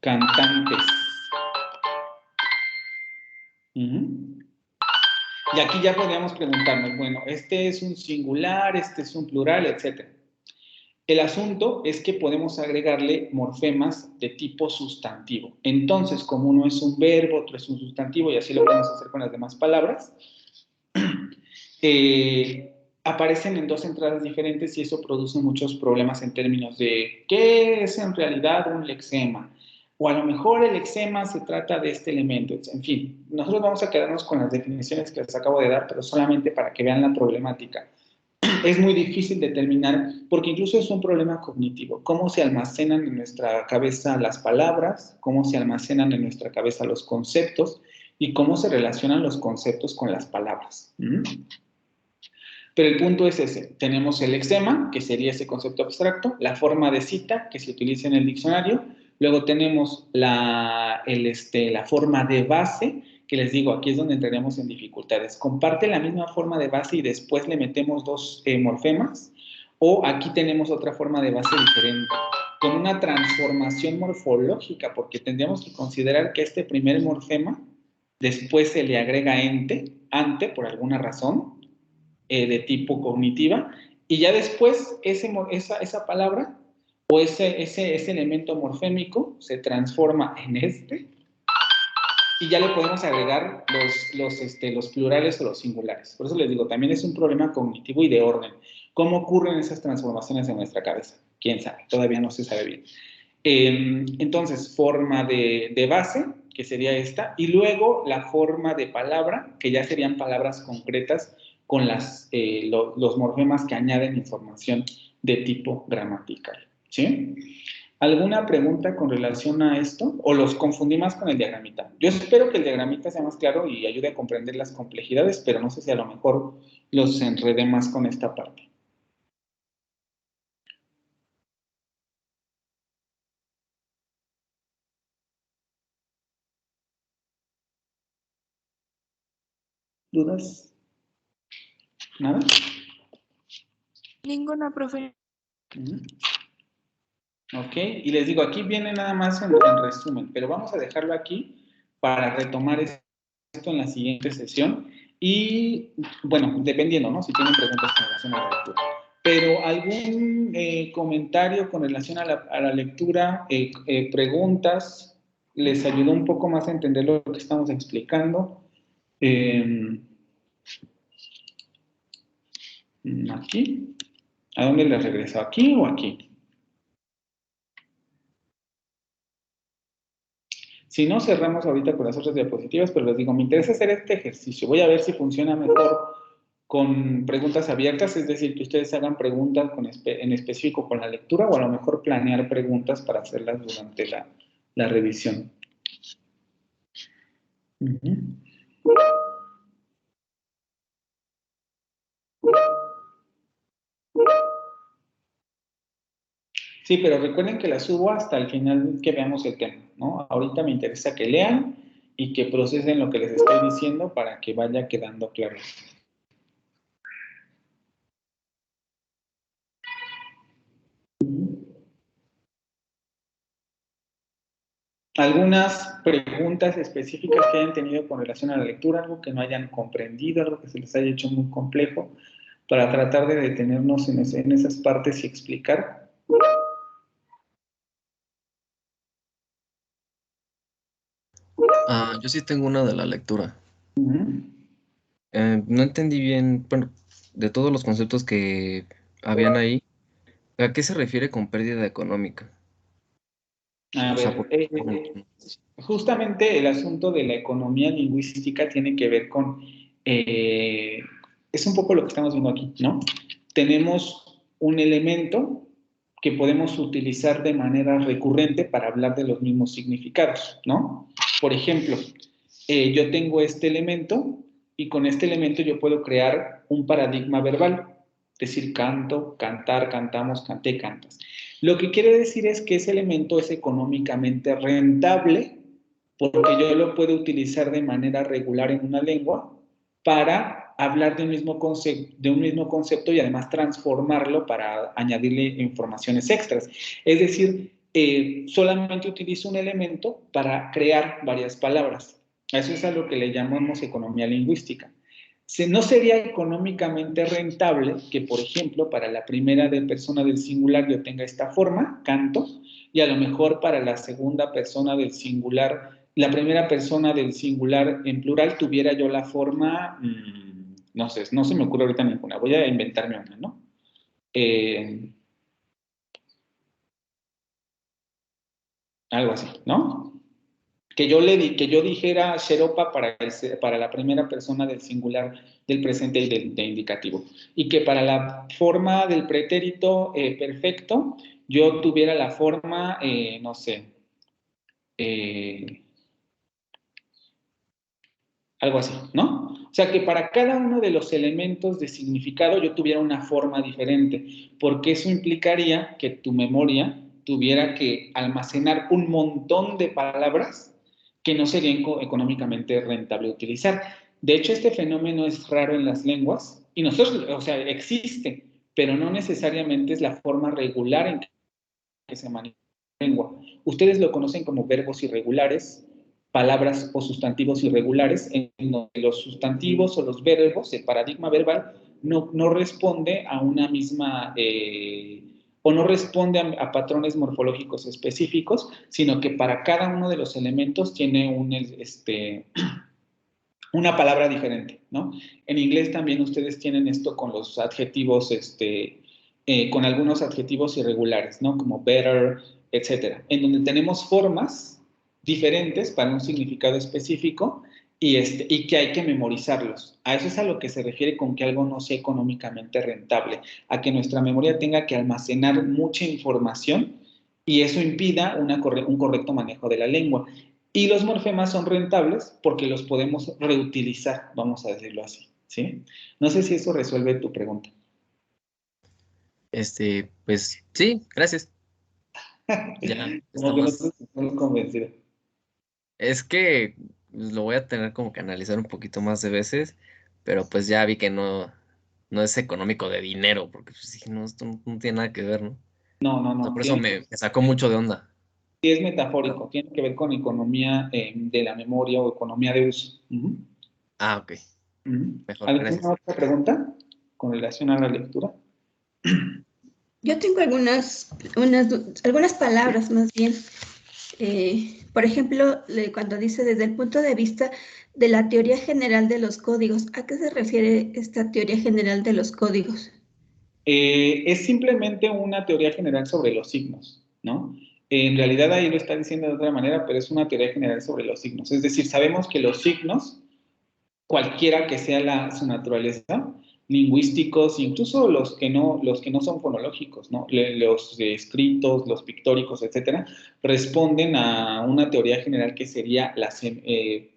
cantantes. Y aquí ya podríamos preguntarnos, bueno, este es un singular, este es un plural, etc. El asunto es que podemos agregarle morfemas de tipo sustantivo. Entonces, como uno es un verbo, otro es un sustantivo, y así lo podemos hacer con las demás palabras, aparecen en dos entradas diferentes y eso produce muchos problemas en términos de ¿qué es en realidad un lexema? O a lo mejor el lexema se trata de este elemento. En fin, nosotros vamos a quedarnos con las definiciones que les acabo de dar, pero solamente para que vean la problemática. Es muy difícil determinar, porque incluso es un problema cognitivo, cómo se almacenan en nuestra cabeza las palabras, cómo se almacenan en nuestra cabeza los conceptos y cómo se relacionan los conceptos con las palabras. Pero el punto es ese. Tenemos el lexema, que sería ese concepto abstracto, la forma de cita, que se utiliza en el diccionario. Luego tenemos la forma de base, que les digo, aquí es donde entraremos en dificultades. Comparte la misma forma de base y después le metemos dos morfemas, o aquí tenemos otra forma de base diferente, con una transformación morfológica, porque tendríamos que considerar que este primer morfema, después se le agrega ante, por alguna razón, de tipo cognitiva, y ya después esa palabra o ese elemento morfémico se transforma en y ya le podemos agregar los plurales o los singulares. Por eso les digo, también es un problema cognitivo y de orden. ¿Cómo ocurren esas transformaciones en nuestra cabeza? ¿Quién sabe? Todavía no se sabe bien. Entonces, forma de base, que sería esta, y luego la forma de palabra, que ya serían palabras concretas con los morfemas que añaden información de tipo gramatical. ¿Sí? ¿Alguna pregunta con relación a esto? ¿O los confundí más con el diagramita? Yo espero que el diagramita sea más claro y ayude a comprender las complejidades, pero no sé si a lo mejor los enredé más con esta parte. ¿Dudas? ¿Nada? Ninguna, profe. Ok, y les digo, aquí viene nada más en resumen, pero vamos a dejarlo aquí para retomar esto en la siguiente sesión y, bueno, dependiendo, ¿no? Si tienen preguntas con relación a la lectura. Pero algún comentario con relación a la lectura, preguntas, ¿les ayudó un poco más a entender lo que estamos explicando? Aquí. ¿A dónde le regreso? ¿Aquí o aquí? Si no, cerramos ahorita con las otras diapositivas, pero les digo, me interesa hacer este ejercicio. Voy a ver si funciona mejor con preguntas abiertas, es decir, que ustedes hagan preguntas en específico con la lectura o a lo mejor planear preguntas para hacerlas durante la revisión. Sí, pero recuerden que la subo hasta el final que veamos el tema, ¿no? Ahorita me interesa que lean y que procesen lo que les estoy diciendo para que vaya quedando claro. ¿Algunas preguntas específicas que hayan tenido con relación a la lectura, algo que no hayan comprendido, algo que se les haya hecho muy complejo, para tratar de detenernos en esas partes y explicar? Yo sí tengo una de la lectura. No entendí bien, bueno, de todos los conceptos que habían ahí, ¿a qué se refiere con pérdida económica? A ver, justamente el asunto de la economía lingüística tiene que ver con, es un poco lo que estamos viendo aquí, ¿no? Tenemos un elemento que podemos utilizar de manera recurrente para hablar de los mismos significados, ¿no? Por ejemplo, yo tengo este elemento y con este elemento yo puedo crear un paradigma verbal, es decir, canto, cantar, cantamos, canté, cantas. Lo que quiere decir es que ese elemento es económicamente rentable porque yo lo puedo utilizar de manera regular en una lengua para hablar de un mismo concepto y además transformarlo para añadirle informaciones extras. Es decir, solamente utilizo un elemento para crear varias palabras. A eso es a lo que le llamamos economía lingüística. No sería económicamente rentable que, por ejemplo, para la primera persona del singular yo tenga esta forma, canto, y a lo mejor para la segunda persona del singular, la primera persona del singular en plural tuviera yo la forma, no sé, no se me ocurre ahorita ninguna, voy a inventarme una, ¿no? Algo así, ¿no? Que yo dijera Sheropa para la primera persona del singular del presente y del indicativo. Y que para la forma del pretérito perfecto, yo tuviera la forma, no sé, algo así, ¿no? O sea, que para cada uno de los elementos de significado yo tuviera una forma diferente, porque eso implicaría que tu memoria tuviera que almacenar un montón de palabras que no serían económicamente rentable utilizar. De hecho, este fenómeno es raro en las lenguas y nosotros, o sea, existe, pero no necesariamente es la forma regular en que se maneja la lengua. Ustedes lo conocen como verbos irregulares, palabras o sustantivos irregulares, en donde los sustantivos o los verbos, el paradigma verbal, no responde a una misma... o no responde a patrones morfológicos específicos, sino que para cada uno de los elementos tiene una palabra diferente, ¿no? En inglés también ustedes tienen esto con los adjetivos, con algunos adjetivos irregulares, ¿no? Como better, etcétera, en donde tenemos formas diferentes para un significado específico y que hay que memorizarlos. A eso es a lo que se refiere con que algo no sea económicamente rentable, a que nuestra memoria tenga que almacenar mucha información y eso impida un correcto manejo de la lengua. Y los morfemas son rentables porque los podemos reutilizar, vamos a decirlo así, ¿sí? No sé si eso resuelve tu pregunta. Pues sí, gracias. Ya, está más... no estoy convencido. Es que lo voy a tener como que analizar un poquito más de veces, pero pues ya vi que no es económico de dinero, porque pues dije, no, esto no tiene nada que ver, ¿no? No. O sea, por eso me sacó mucho de onda. Sí, es metafórico, tiene que ver con economía de la memoria o economía de uso. Ok. Mejor, ¿Alguna gracias. otra pregunta con relación a la lectura? Yo tengo algunas palabras más bien. Por ejemplo, cuando dice desde el punto de vista de la teoría general de los códigos, ¿a qué se refiere esta teoría general de los códigos? Es simplemente una teoría general sobre los signos, ¿no? En realidad ahí lo está diciendo de otra manera, pero es una teoría general sobre los signos. Es decir, sabemos que los signos, cualquiera que sea su naturaleza, lingüísticos, incluso los que no son fonológicos, ¿no? Los escritos, los pictóricos, etcétera, responden a una teoría general que sería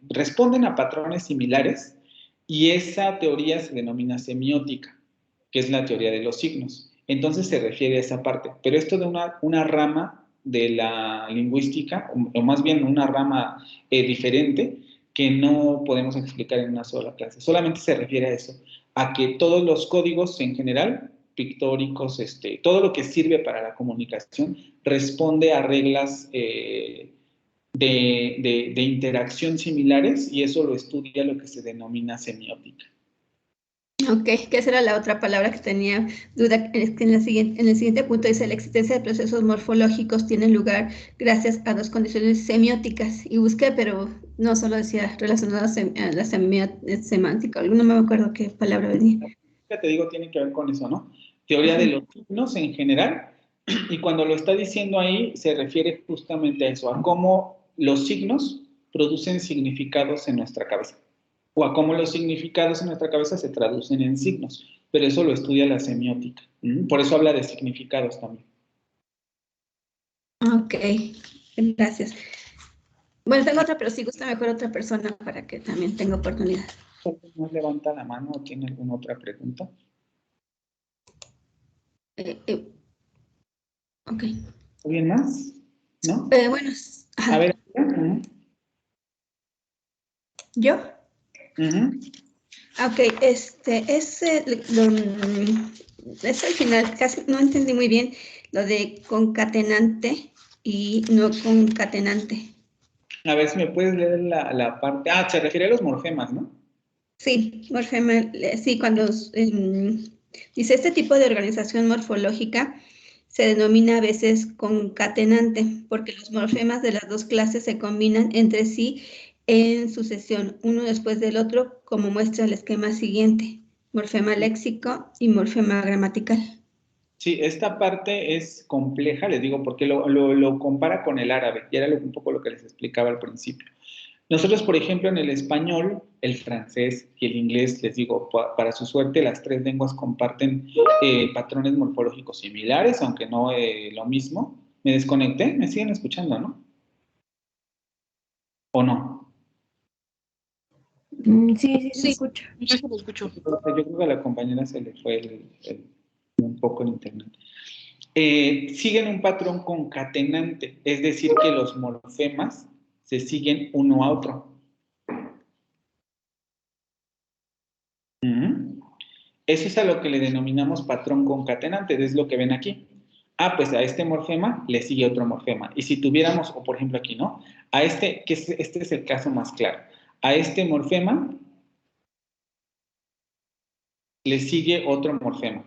responden a patrones similares, y esa teoría se denomina semiótica, que es la teoría de los signos. Entonces se refiere a esa parte, pero esto de una rama de la lingüística, o más bien una rama diferente, que no podemos explicar en una sola clase. Solamente se refiere a eso, a que todos los códigos en general, pictóricos, todo lo que sirve para la comunicación, responde a reglas de interacción similares, y eso lo estudia lo que se denomina semiótica. Ok, que esa era la otra palabra que tenía duda. Es que en el siguiente punto dice: la existencia de procesos morfológicos tiene lugar gracias a dos condiciones semióticas. Y busqué, pero no solo decía relacionadas a la semántica. No me acuerdo qué palabra venía. Ya te digo, tiene que ver con eso, ¿no? Teoría de los signos en general, y cuando lo está diciendo ahí, se refiere justamente a eso, a cómo los signos producen significados en nuestra cabeza, o a cómo los significados en nuestra cabeza se traducen en signos, pero eso lo estudia la semiótica. Por eso habla de significados también. Ok, gracias. Bueno, tengo otra, pero si gusta mejor otra persona para que también tenga oportunidad. ¿No levanta la mano o tiene alguna otra pregunta? Ok. ¿Alguien más? ¿No? Bueno, a ver. ¿Yo? Ok, es al final, casi no entendí muy bien lo de concatenante y no concatenante. A ver si me puedes leer la parte. Se refiere a los morfemas, ¿no? Sí, morfema, sí, cuando dice este tipo de organización morfológica se denomina a veces concatenante, porque los morfemas de las dos clases se combinan entre sí en sucesión, uno después del otro, como muestra el esquema siguiente: morfema léxico y morfema gramatical. Sí, esta parte es compleja, les digo, porque lo compara con el árabe, y era un poco lo que les explicaba al principio. Nosotros, por ejemplo, en el español, el francés y el inglés, les digo, para su suerte, las tres lenguas comparten patrones morfológicos similares, aunque no lo mismo. ¿Me desconecté? ¿Me siguen escuchando, no? ¿O no? Sí, se escucha. Yo se lo escucho. Yo creo que a la compañera se le fue un poco el internet. Siguen un patrón concatenante, es decir, que los morfemas se siguen uno a otro. Eso es a lo que le denominamos patrón concatenante, es lo que ven aquí. Pues a este morfema le sigue otro morfema. Y si tuviéramos, o por ejemplo aquí, ¿no? A este es el caso más claro. A este morfema le sigue otro morfema.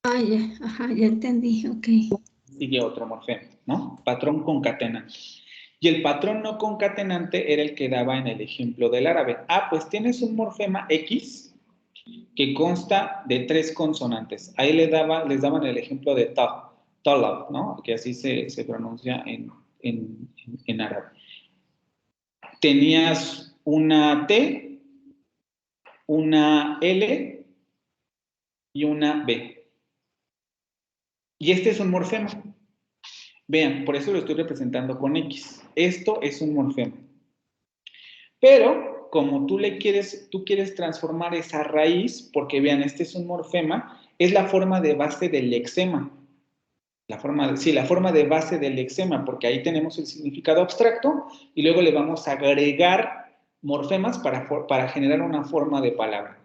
Ya entendí, ok. Sigue otro morfema, ¿no? Patrón concatenante. Y el patrón no concatenante era el que daba en el ejemplo del árabe. Pues tienes un morfema X que consta de 3 consonantes. Ahí les daban el ejemplo de talab, ¿no? Que así se pronuncia en árabe. Tenías una T, una L y una B. Y este es un morfema. Vean, por eso lo estoy representando con X. Esto es un morfema. Pero, como tú quieres transformar esa raíz, porque vean, este es un morfema, es la forma de base del lexema. La forma de base del lexema, porque ahí tenemos el significado abstracto y luego le vamos a agregar morfemas para generar una forma de palabra.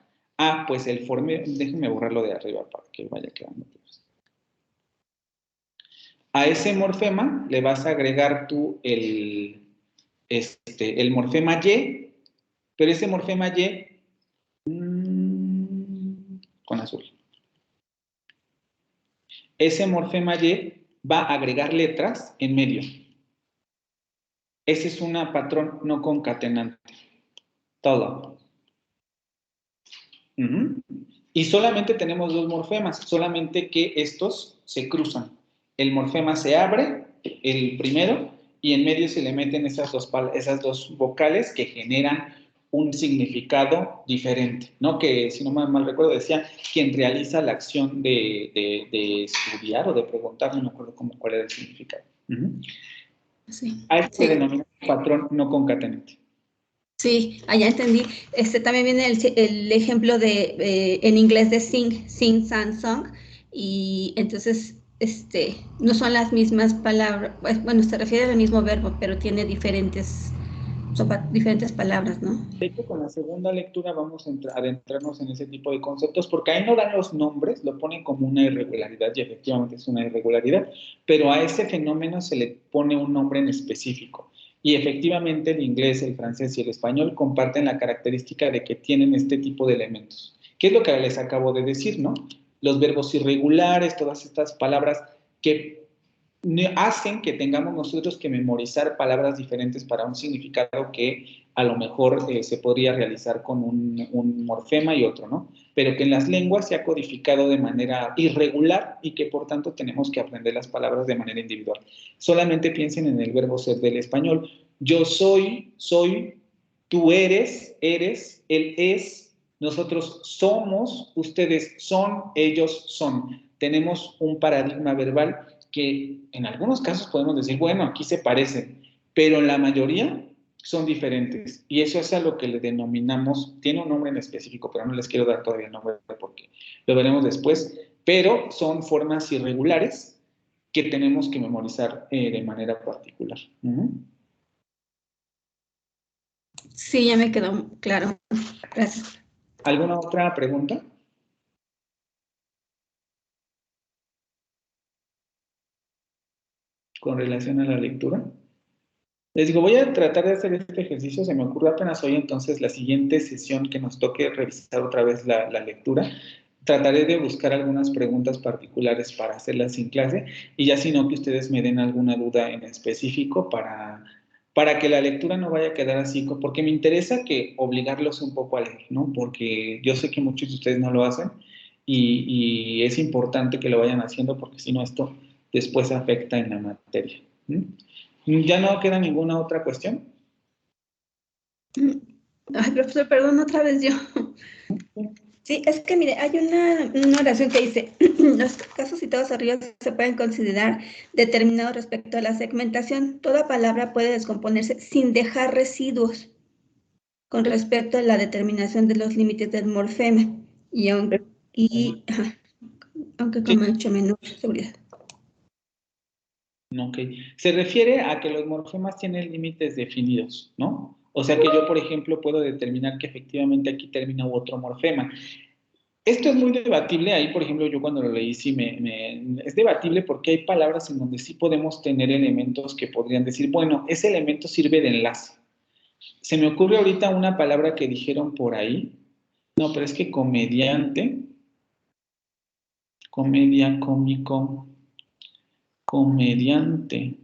Pues déjenme borrarlo de arriba para que vaya quedando. A ese morfema le vas a agregar tú el morfema Y, pero ese morfema Y con azul. Ese morfema Y va a agregar letras en medio. Ese es un patrón no concatenante. Todo. Y solamente tenemos dos morfemas, solamente que estos se cruzan. El morfema se abre, el primero, y en medio se le meten esas dos vocales que generan un significado diferente, ¿no? Que, si no mal recuerdo, decía quien realiza la acción de estudiar o de preguntar, no me acuerdo cuál era el significado. Sí. A esto se denomina patrón no concatenante. Sí, allá entendí. También viene el ejemplo de en inglés de sing, sang, song, y entonces no son las mismas palabras, bueno, se refiere al mismo verbo, pero tiene diferentes palabras, ¿no? De hecho, con la segunda lectura vamos a adentrarnos en ese tipo de conceptos, porque ahí no dan los nombres, lo ponen como una irregularidad, y efectivamente es una irregularidad, pero a ese fenómeno se le pone un nombre en específico. Y efectivamente el inglés, el francés y el español comparten la característica de que tienen este tipo de elementos. ¿Qué es lo que les acabo de decir, no? Los verbos irregulares, todas estas palabras que hacen que tengamos nosotros que memorizar palabras diferentes para un significado que a lo mejor se podría realizar con un morfema y otro, ¿no? Pero que en las lenguas se ha codificado de manera irregular y que por tanto tenemos que aprender las palabras de manera individual. Solamente piensen en el verbo ser del español. Yo soy, tú eres, él es, nosotros somos, ustedes son, ellos son. Tenemos un paradigma verbal que en algunos casos podemos decir, bueno, aquí se parecen, pero en la mayoría son diferentes. Y eso es a lo que le denominamos, tiene un nombre en específico, pero no les quiero dar todavía el nombre porque lo veremos después, pero son formas irregulares que tenemos que memorizar de manera particular. Sí, ya me quedó claro. Gracias. ¿Alguna otra pregunta? Con relación a la lectura. Les digo, voy a tratar de hacer este ejercicio, se me ocurrió apenas hoy, entonces la siguiente sesión que nos toque revisar otra vez la lectura, trataré de buscar algunas preguntas particulares para hacerlas sin clase, y ya si no, que ustedes me den alguna duda en específico para que la lectura no vaya a quedar así, porque me interesa que obligarlos un poco a leer, ¿no? Porque yo sé que muchos de ustedes no lo hacen, y es importante que lo vayan haciendo, porque si no, esto después afecta en la materia. ¿Ya no queda ninguna otra cuestión? Ay, profesor, perdón, otra vez yo. Sí, es que mire, hay una oración que dice, los casos citados arriba se pueden considerar determinados respecto a la segmentación. Toda palabra puede descomponerse sin dejar residuos con respecto a la determinación de los límites del morfema, aunque con mucho menor seguridad. Ok. Se refiere a que los morfemas tienen límites definidos, ¿no? O sea que yo, por ejemplo, puedo determinar que efectivamente aquí termina otro morfema. Esto es muy debatible. Ahí, por ejemplo, yo cuando lo leí, sí es debatible porque hay palabras en donde sí podemos tener elementos que podrían decir, bueno, ese elemento sirve de enlace. Se me ocurre ahorita una palabra que dijeron por ahí. No, pero es que comediante, comedia, cómico, comediante.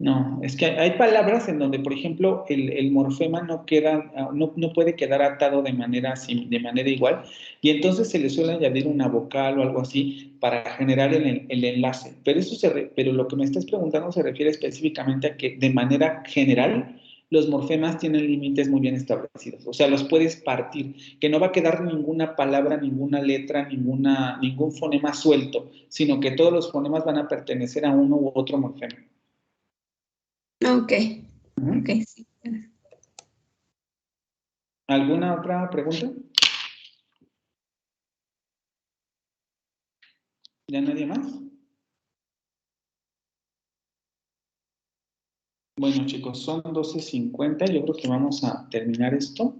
No, es que hay palabras en donde, por ejemplo, el morfema no puede quedar atado de manera igual, y entonces se le suele añadir una vocal o algo así para generar el enlace. Pero lo que me estás preguntando se refiere específicamente a que de manera general los morfemas tienen límites muy bien establecidos. O sea, los puedes partir, que no va a quedar ninguna palabra, ninguna letra, ningún fonema suelto, sino que todos los fonemas van a pertenecer a uno u otro morfema. Ok, sí. ¿Alguna otra pregunta? ¿Ya nadie más? Bueno, chicos, son 12:50. Yo creo que vamos a terminar esto.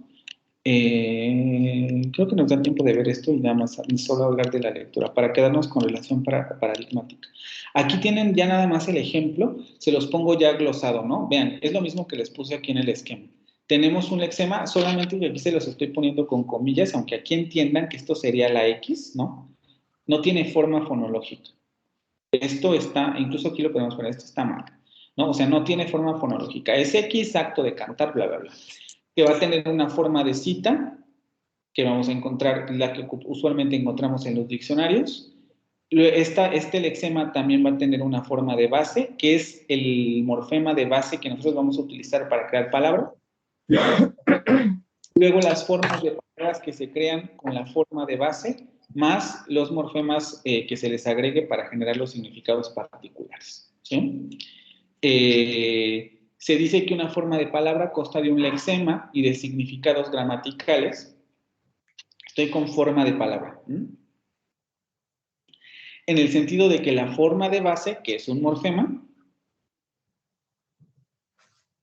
Creo que nos da tiempo de ver esto y nada más solo hablar de la lectura para quedarnos con relación paradigmática. Aquí tienen ya nada más el ejemplo, se los pongo ya glosado, ¿no? Vean, es lo mismo que les puse aquí en el esquema. Tenemos un lexema, solamente que aquí se los estoy poniendo con comillas, aunque aquí entiendan que esto sería la X, ¿no? No tiene forma fonológica. Esto está, incluso aquí lo podemos poner, esto está mal, ¿no? O sea, no tiene forma fonológica. Es X, acto de cantar, bla, bla, bla. Que va a tener una forma de cita, que vamos a encontrar, la que usualmente encontramos en los diccionarios. Este lexema también va a tener una forma de base, que es el morfema de base que nosotros vamos a utilizar para crear palabras. Luego las formas de palabras que se crean con la forma de base, más los morfemas que se les agregue para generar los significados particulares, ¿sí? Se dice que una forma de palabra consta de un lexema y de significados gramaticales. Estoy con forma de palabra. En el sentido de que la forma de base, que es un morfema,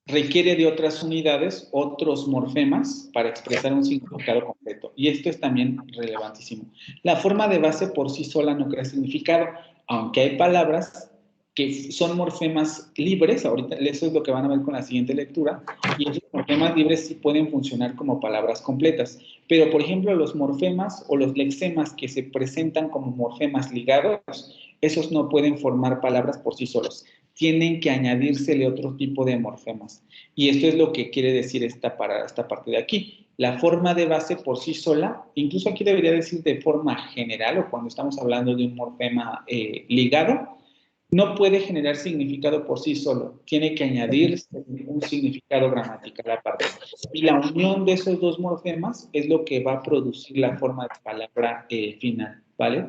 requiere de otras unidades, otros morfemas, para expresar un significado completo. Y esto es también relevantísimo. La forma de base por sí sola no crea significado, aunque hay palabras que son morfemas libres, ahorita eso es lo que van a ver con la siguiente lectura, y esos morfemas libres sí pueden funcionar como palabras completas. Pero, por ejemplo, los morfemas o los lexemas que se presentan como morfemas ligados, esos no pueden formar palabras por sí solos. Tienen que añadírsele otro tipo de morfemas. Y esto es lo que quiere decir esta parte de aquí. La forma de base por sí sola, incluso aquí debería decir de forma general, o cuando estamos hablando de un morfema ligado, no puede generar significado por sí solo. Tiene que añadirse un significado gramatical aparte. Y la unión de esos dos morfemas es lo que va a producir la forma de palabra final, ¿vale?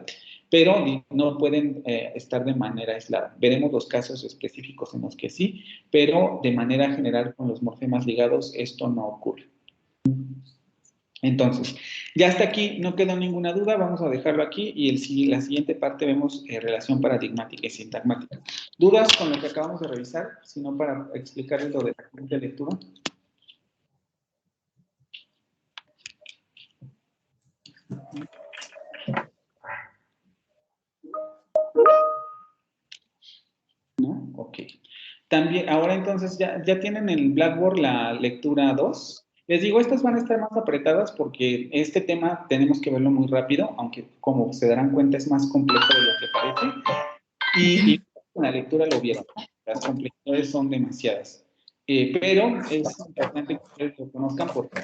Pero no pueden estar de manera aislada. Veremos los casos específicos en los que sí, pero de manera general con los morfemas ligados esto no ocurre. Entonces, ya hasta aquí no queda ninguna duda, vamos a dejarlo aquí y la siguiente parte vemos relación paradigmática y sintagmática. ¿Dudas con lo que acabamos de revisar? Si no, para explicarles lo de la siguiente lectura. ¿No? Ok. También, ahora entonces ya tienen en Blackboard la lectura 2. Les digo, estas van a estar más apretadas porque este tema tenemos que verlo muy rápido, aunque como se darán cuenta es más complejo de lo que parece. Y con la lectura lo vieron, las complejidades son demasiadas. Pero es importante que ustedes lo conozcan porque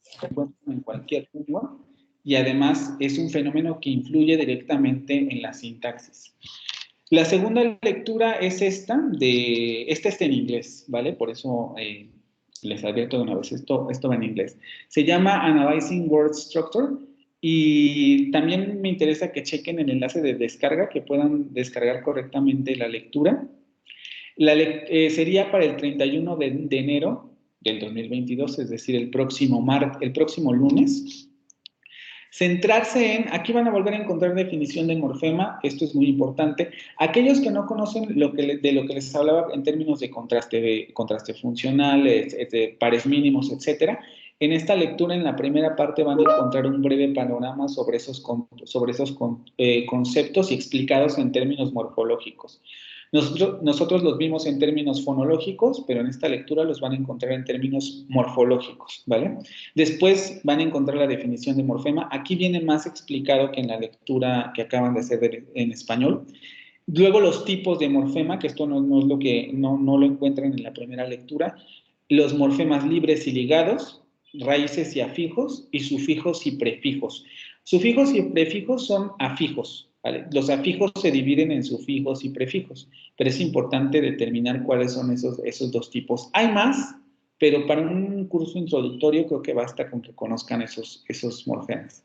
se encuentran en cualquier lengua y además es un fenómeno que influye directamente en la sintaxis. La segunda lectura es esta está en inglés, ¿vale? Por eso les advierto de una vez, esto va en inglés. Se llama Analyzing Word Structure y también me interesa que chequen el enlace de descarga, que puedan descargar correctamente la lectura. Sería para el 31 de enero del 2022, es decir, el próximo lunes. Centrarse en, aquí van a volver a encontrar definición de morfema, esto es muy importante. Aquellos que no conocen de lo que les hablaba en términos de contraste funcional, de pares mínimos, etcétera, en esta lectura, en la primera parte, van a encontrar un breve panorama sobre esos conceptos y explicados en términos morfológicos. Nosotros los vimos en términos fonológicos, pero en esta lectura los van a encontrar en términos morfológicos, ¿vale? Después van a encontrar la definición de morfema. Aquí viene más explicado que en la lectura que acaban de hacer en español. Luego los tipos de morfema, que esto no es lo que no lo encuentran en la primera lectura. Los morfemas libres y ligados, raíces y afijos, y sufijos y prefijos. Sufijos y prefijos son afijos, ¿vale? Los afijos se dividen en sufijos y prefijos, pero es importante determinar cuáles son esos dos tipos. Hay más, pero para un curso introductorio creo que basta con que conozcan esos morfemas.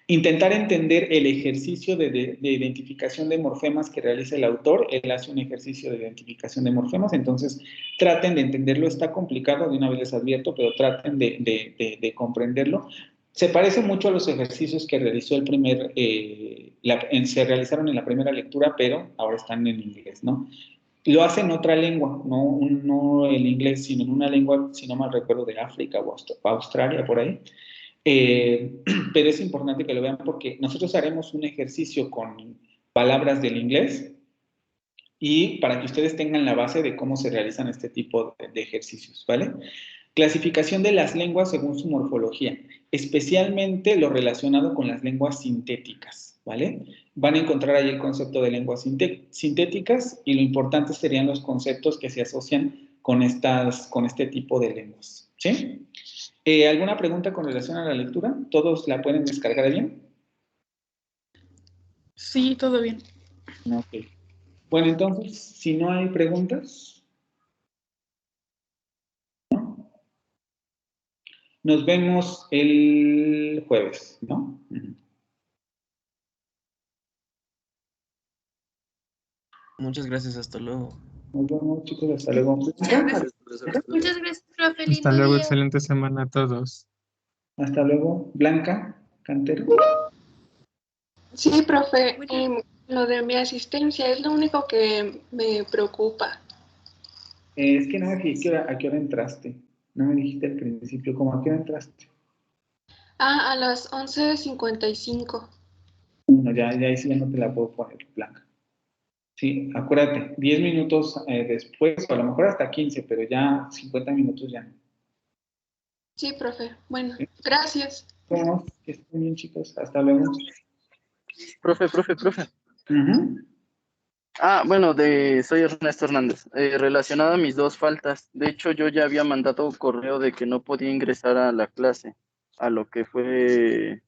Intentar entender el ejercicio de identificación de morfemas que realiza el autor. Él hace un ejercicio de identificación de morfemas, entonces traten de entenderlo. Está complicado, de una vez les advierto, pero traten de comprenderlo. Se parece mucho a los ejercicios que realizó se realizaron en la primera lectura, pero ahora están en inglés, ¿no? Lo hace en otra lengua, no el inglés, sino en una lengua, si no mal recuerdo, de África o Australia, por ahí. Pero es importante que lo vean porque nosotros haremos un ejercicio con palabras del inglés y para que ustedes tengan la base de cómo se realizan este tipo de ejercicios, ¿vale? Clasificación de las lenguas según su morfología, especialmente lo relacionado con las lenguas sintéticas, ¿vale? Van a encontrar ahí el concepto de lenguas sintéticas y lo importante serían los conceptos que se asocian con este tipo de lenguas, ¿sí? ¿Alguna pregunta con relación a la lectura? ¿Todos la pueden descargar bien? Sí, todo bien. Ok. Bueno, entonces, si no hay preguntas, ¿no? Nos vemos el jueves, ¿no? Muchas gracias, hasta luego. Nos vemos, chicos, hasta luego. Muchas gracias, profe. Hasta Lindo luego, día. excelente semana a todos. Hasta luego. Blanca, Cantero. Sí, profe, lo de mi asistencia es lo único que me preocupa. Es que no me fijé a qué hora entraste. No me dijiste al principio, ¿cómo a qué hora entraste? Ah, a las 11:55. Bueno, ya ahí sí ya no te la puedo poner, Blanca. Sí, acuérdate, 10 minutos después, o a lo mejor hasta 15, pero ya 50 minutos ya no. Sí, profe. Bueno, ¿Sí? gracias. Vamos, que estén bien, chicos. Hasta luego. Profe. Ujú. Bueno, soy Ernesto Hernández. Relacionado a mis dos faltas, de hecho yo ya había mandado correo de que no podía ingresar a la clase, a lo que fue